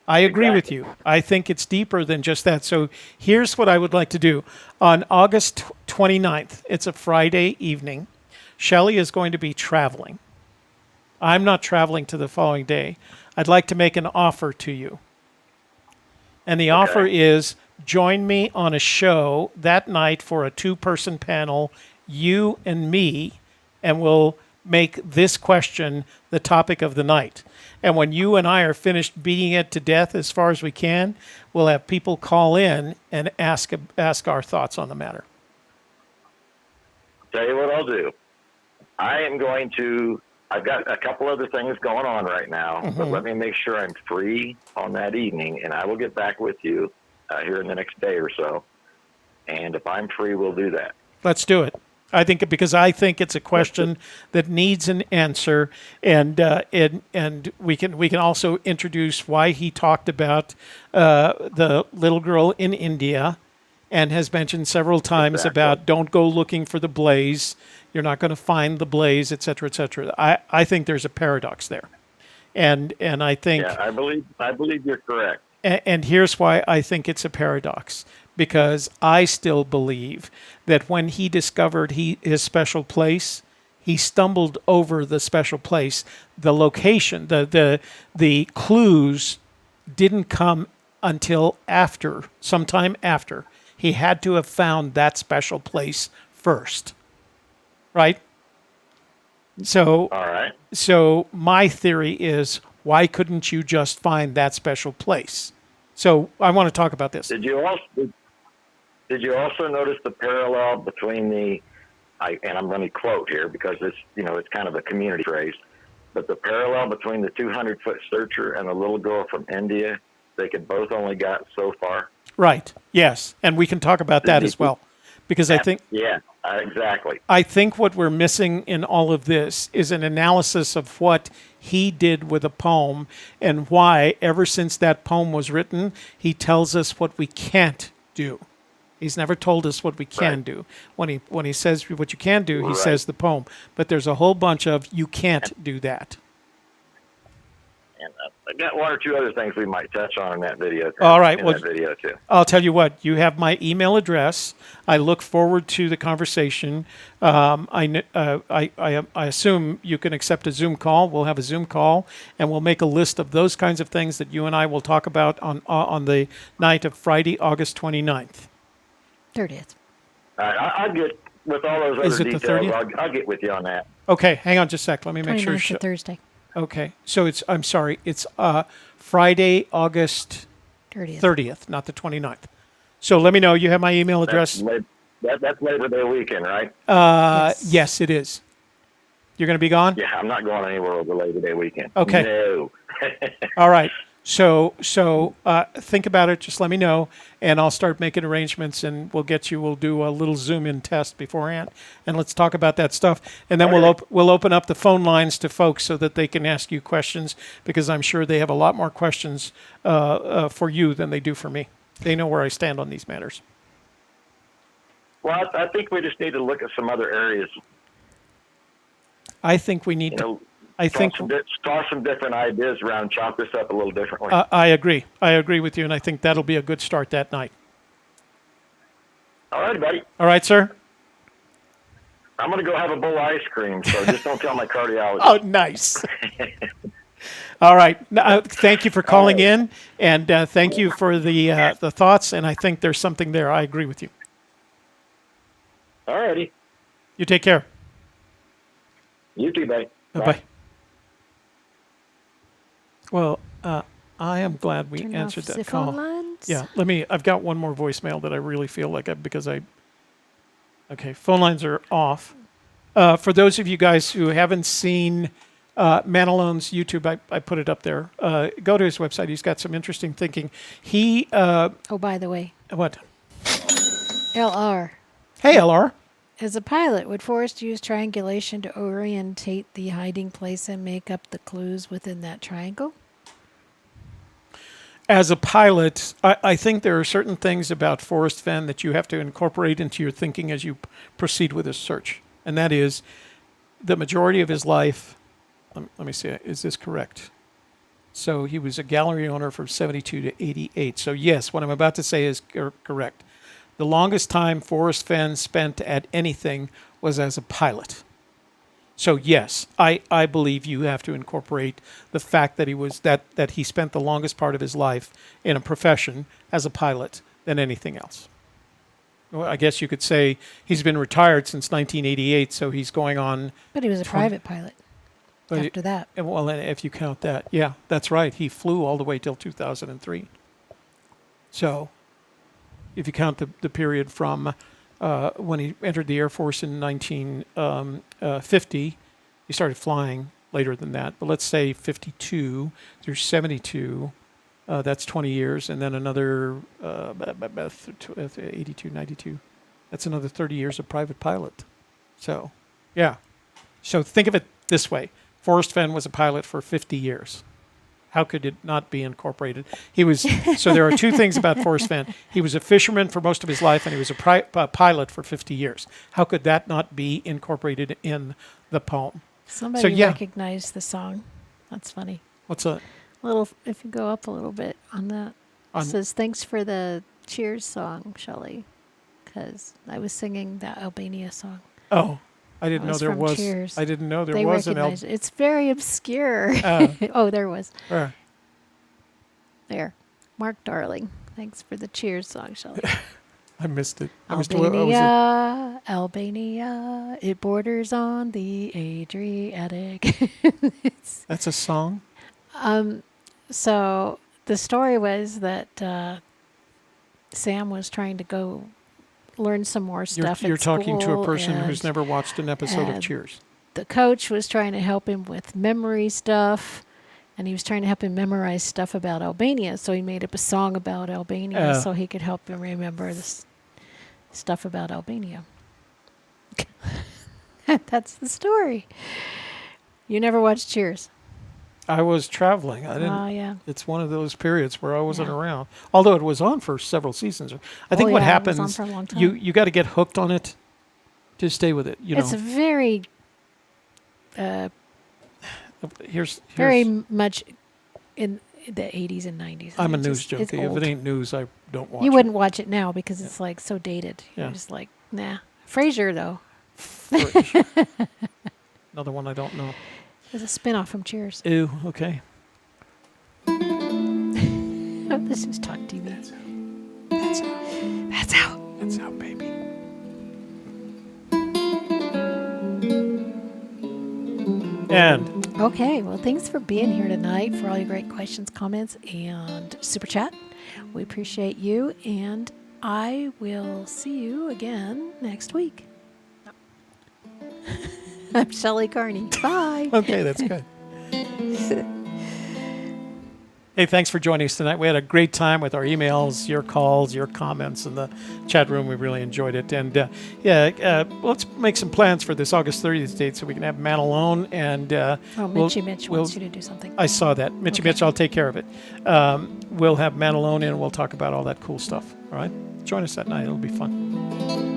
I agree with you. I think it's deeper than just that. So here's what I would like to do. On August 29th, it's a Friday evening, Shelley is going to be traveling. I'm not traveling to the following day. I'd like to make an offer to you. And the offer is join me on a show that night for a 2-person panel, you and me, and we'll make this question the topic of the night. And when you and I are finished beating it to death as far as we can, we'll have people call in and ask our thoughts on the matter. Tell you what I'll do. I've got a couple other things going on right now, but let me make sure I'm free on that evening, and I will get back with you here in the next day or so. And if I'm free, we'll do that. Let's do it. I think it's a question that needs an answer, and we can also introduce why he talked about the little girl in India, and has mentioned several times about don't go looking for the blaze. You're not going to find the blaze, et cetera, et cetera. I think there's a paradox there. And I think... Yeah, I believe you're correct. And here's why I think it's a paradox. Because I still believe that when he discovered his special place, he stumbled over the special place. The location, the clues didn't come until after, sometime after. He had to have found that special place first. Right? So, all right. So my theory is, why couldn't you just find that special place? So I want to talk about this. Did you also notice the parallel between and I'm going to quote here because it's kind of a community phrase, but the parallel between the 200-foot searcher and the little girl from India, they could both only got so far. Right. Yes. And we can talk about that as well. Because I think... Yeah, exactly. I think what we're missing in all of this is an analysis of what he did with a poem and why, ever since that poem was written, he tells us what we can't do. He's never told us what we can do. When he says what you can do, he says the poem. But there's a whole bunch of you can't do that. And I got one or two other things we might touch on in that video. All right. Well, that video too. I'll tell you what. You have my email address. I look forward to the conversation. I assume you can accept a Zoom call. We'll have a Zoom call, and we'll make a list of those kinds of things that you and I will talk about on the night of Friday, August 29th. 30th. All right, I'll get with all those Is other it the details. 30th? I'll get with you on that. Okay, hang on just a sec. Let me make sure. 29th to Thursday. Okay, so I'm sorry. It's Friday, August 30th, not the 29th. So let me know. You have my email address. That's Labor Day weekend, right? Yes, it is. You're going to be gone? Yeah, I'm not going anywhere over Labor Day weekend. Okay. No. All right. So think about it. Just let me know, and I'll start making arrangements, and we'll do a little Zoom-in test beforehand, and let's talk about that stuff. And then we'll open up the phone lines to folks so that they can ask you questions, because I'm sure they have a lot more questions for you than they do for me. They know where I stand on these matters. Well, I think we just need to look at some other areas. I think we need to. I think toss some different ideas around, chop this up a little differently. I agree. I agree with you, and I think that'll be a good start that night. All right, buddy. All right, sir. I'm going to go have a bowl of ice cream, so just don't tell my cardiologist. Oh, nice. All right. Thank you for calling in, and thank you for the thoughts, and I think there's something there. I agree with you. All righty. You take care. You too, buddy. Bye-bye. Well, I am glad we answered that call. Phone lines? Yeah, I've got one more voicemail that I really feel like okay, phone lines are off. For those of you guys who haven't seen Manilone's YouTube, I put it up there. Go to his website. He's got some interesting thinking. Oh, by the way. What? LR. Hey, LR. As a pilot, would Forrest use triangulation to orientate the hiding place and make up the clues within that triangle? As a pilot, I think there are certain things about Forrest Fenn that you have to incorporate into your thinking as you proceed with a search. And that is the majority of his life. Let me see, is this correct? So he was a gallery owner from 72 to 88. So yes, what I'm about to say is correct. The longest time Forrest Fenn spent at anything was as a pilot. So yes, I believe you have to incorporate the fact that he spent the longest part of his life in a profession as a pilot than anything else. Well, I guess you could say he's been retired since 1988, so he's going on. But he was a private pilot after that. Well, if you count that, yeah, that's right. He flew all the way till 2003. So if you count the period from when he entered the Air Force in 1950, he started flying later than that. But let's say 52 through 72, that's 20 years. And then another 82, 92. That's another 30 years of private pilot. So, yeah. So think of it this way. Forrest Fenn was a pilot for 50 years. How could it not be incorporated? He was so there are two things about Forrest Fenn. He was a fisherman for most of his life, and he was a pilot for 50 years. How could that not be incorporated in the poem? Somebody recognized the song. That's funny. What's that? If you go up a little bit on that, it says, "Thanks for the Cheers song, Shelley," because I was singing that Albania song. Oh, I didn't know there was. Cheers. I didn't know there they was an recognized it. It's very obscure. Oh, there was. There, Mark Darling. Thanks for the Cheers song, Shelley. I missed it. Albania, Albania. It borders on the Adriatic. That's a song. So the story was that Sam was trying to go learn some more stuff. You're at talking to a school, person who's never watched an episode of Cheers. The coach was trying to help him with memory stuff, and he was trying to help him memorize stuff about Albania. So he made up a song about Albania so he could help him remember this stuff about Albania. That's the story. You never watched Cheers? I was traveling. I didn't. Oh, yeah. It's one of those periods where I wasn't around. Although it was on for several seasons. I think what happens, it was on for a long time. you got to get hooked on it to stay with it. It's very, very much in the 80s and 90s. I'm a news junkie. If it ain't news, I don't watch it. You wouldn't watch it now because it's like so dated. Yeah. You're just like, nah. Frasier, though. Another one I don't know. It's a spin-off from Cheers. Ew, okay. This is Talk TV. That's out. That's out, baby. And okay, well, thanks for being here tonight, for all your great questions, comments, and super chat. We appreciate you, and I will see you again next week. I'm Shelley Carney. Bye. Okay, that's good. Hey, thanks for joining us tonight. We had a great time with our emails, your calls, your comments in the chat room. We really enjoyed it. And let's make some plans for this August 30th date so we can have Matt alone. And Mitch wants you to do something. I saw that. Mitch, I'll take care of it. We'll have Matt alone and we'll talk about all that cool stuff. All right? Join us that night. It'll be fun.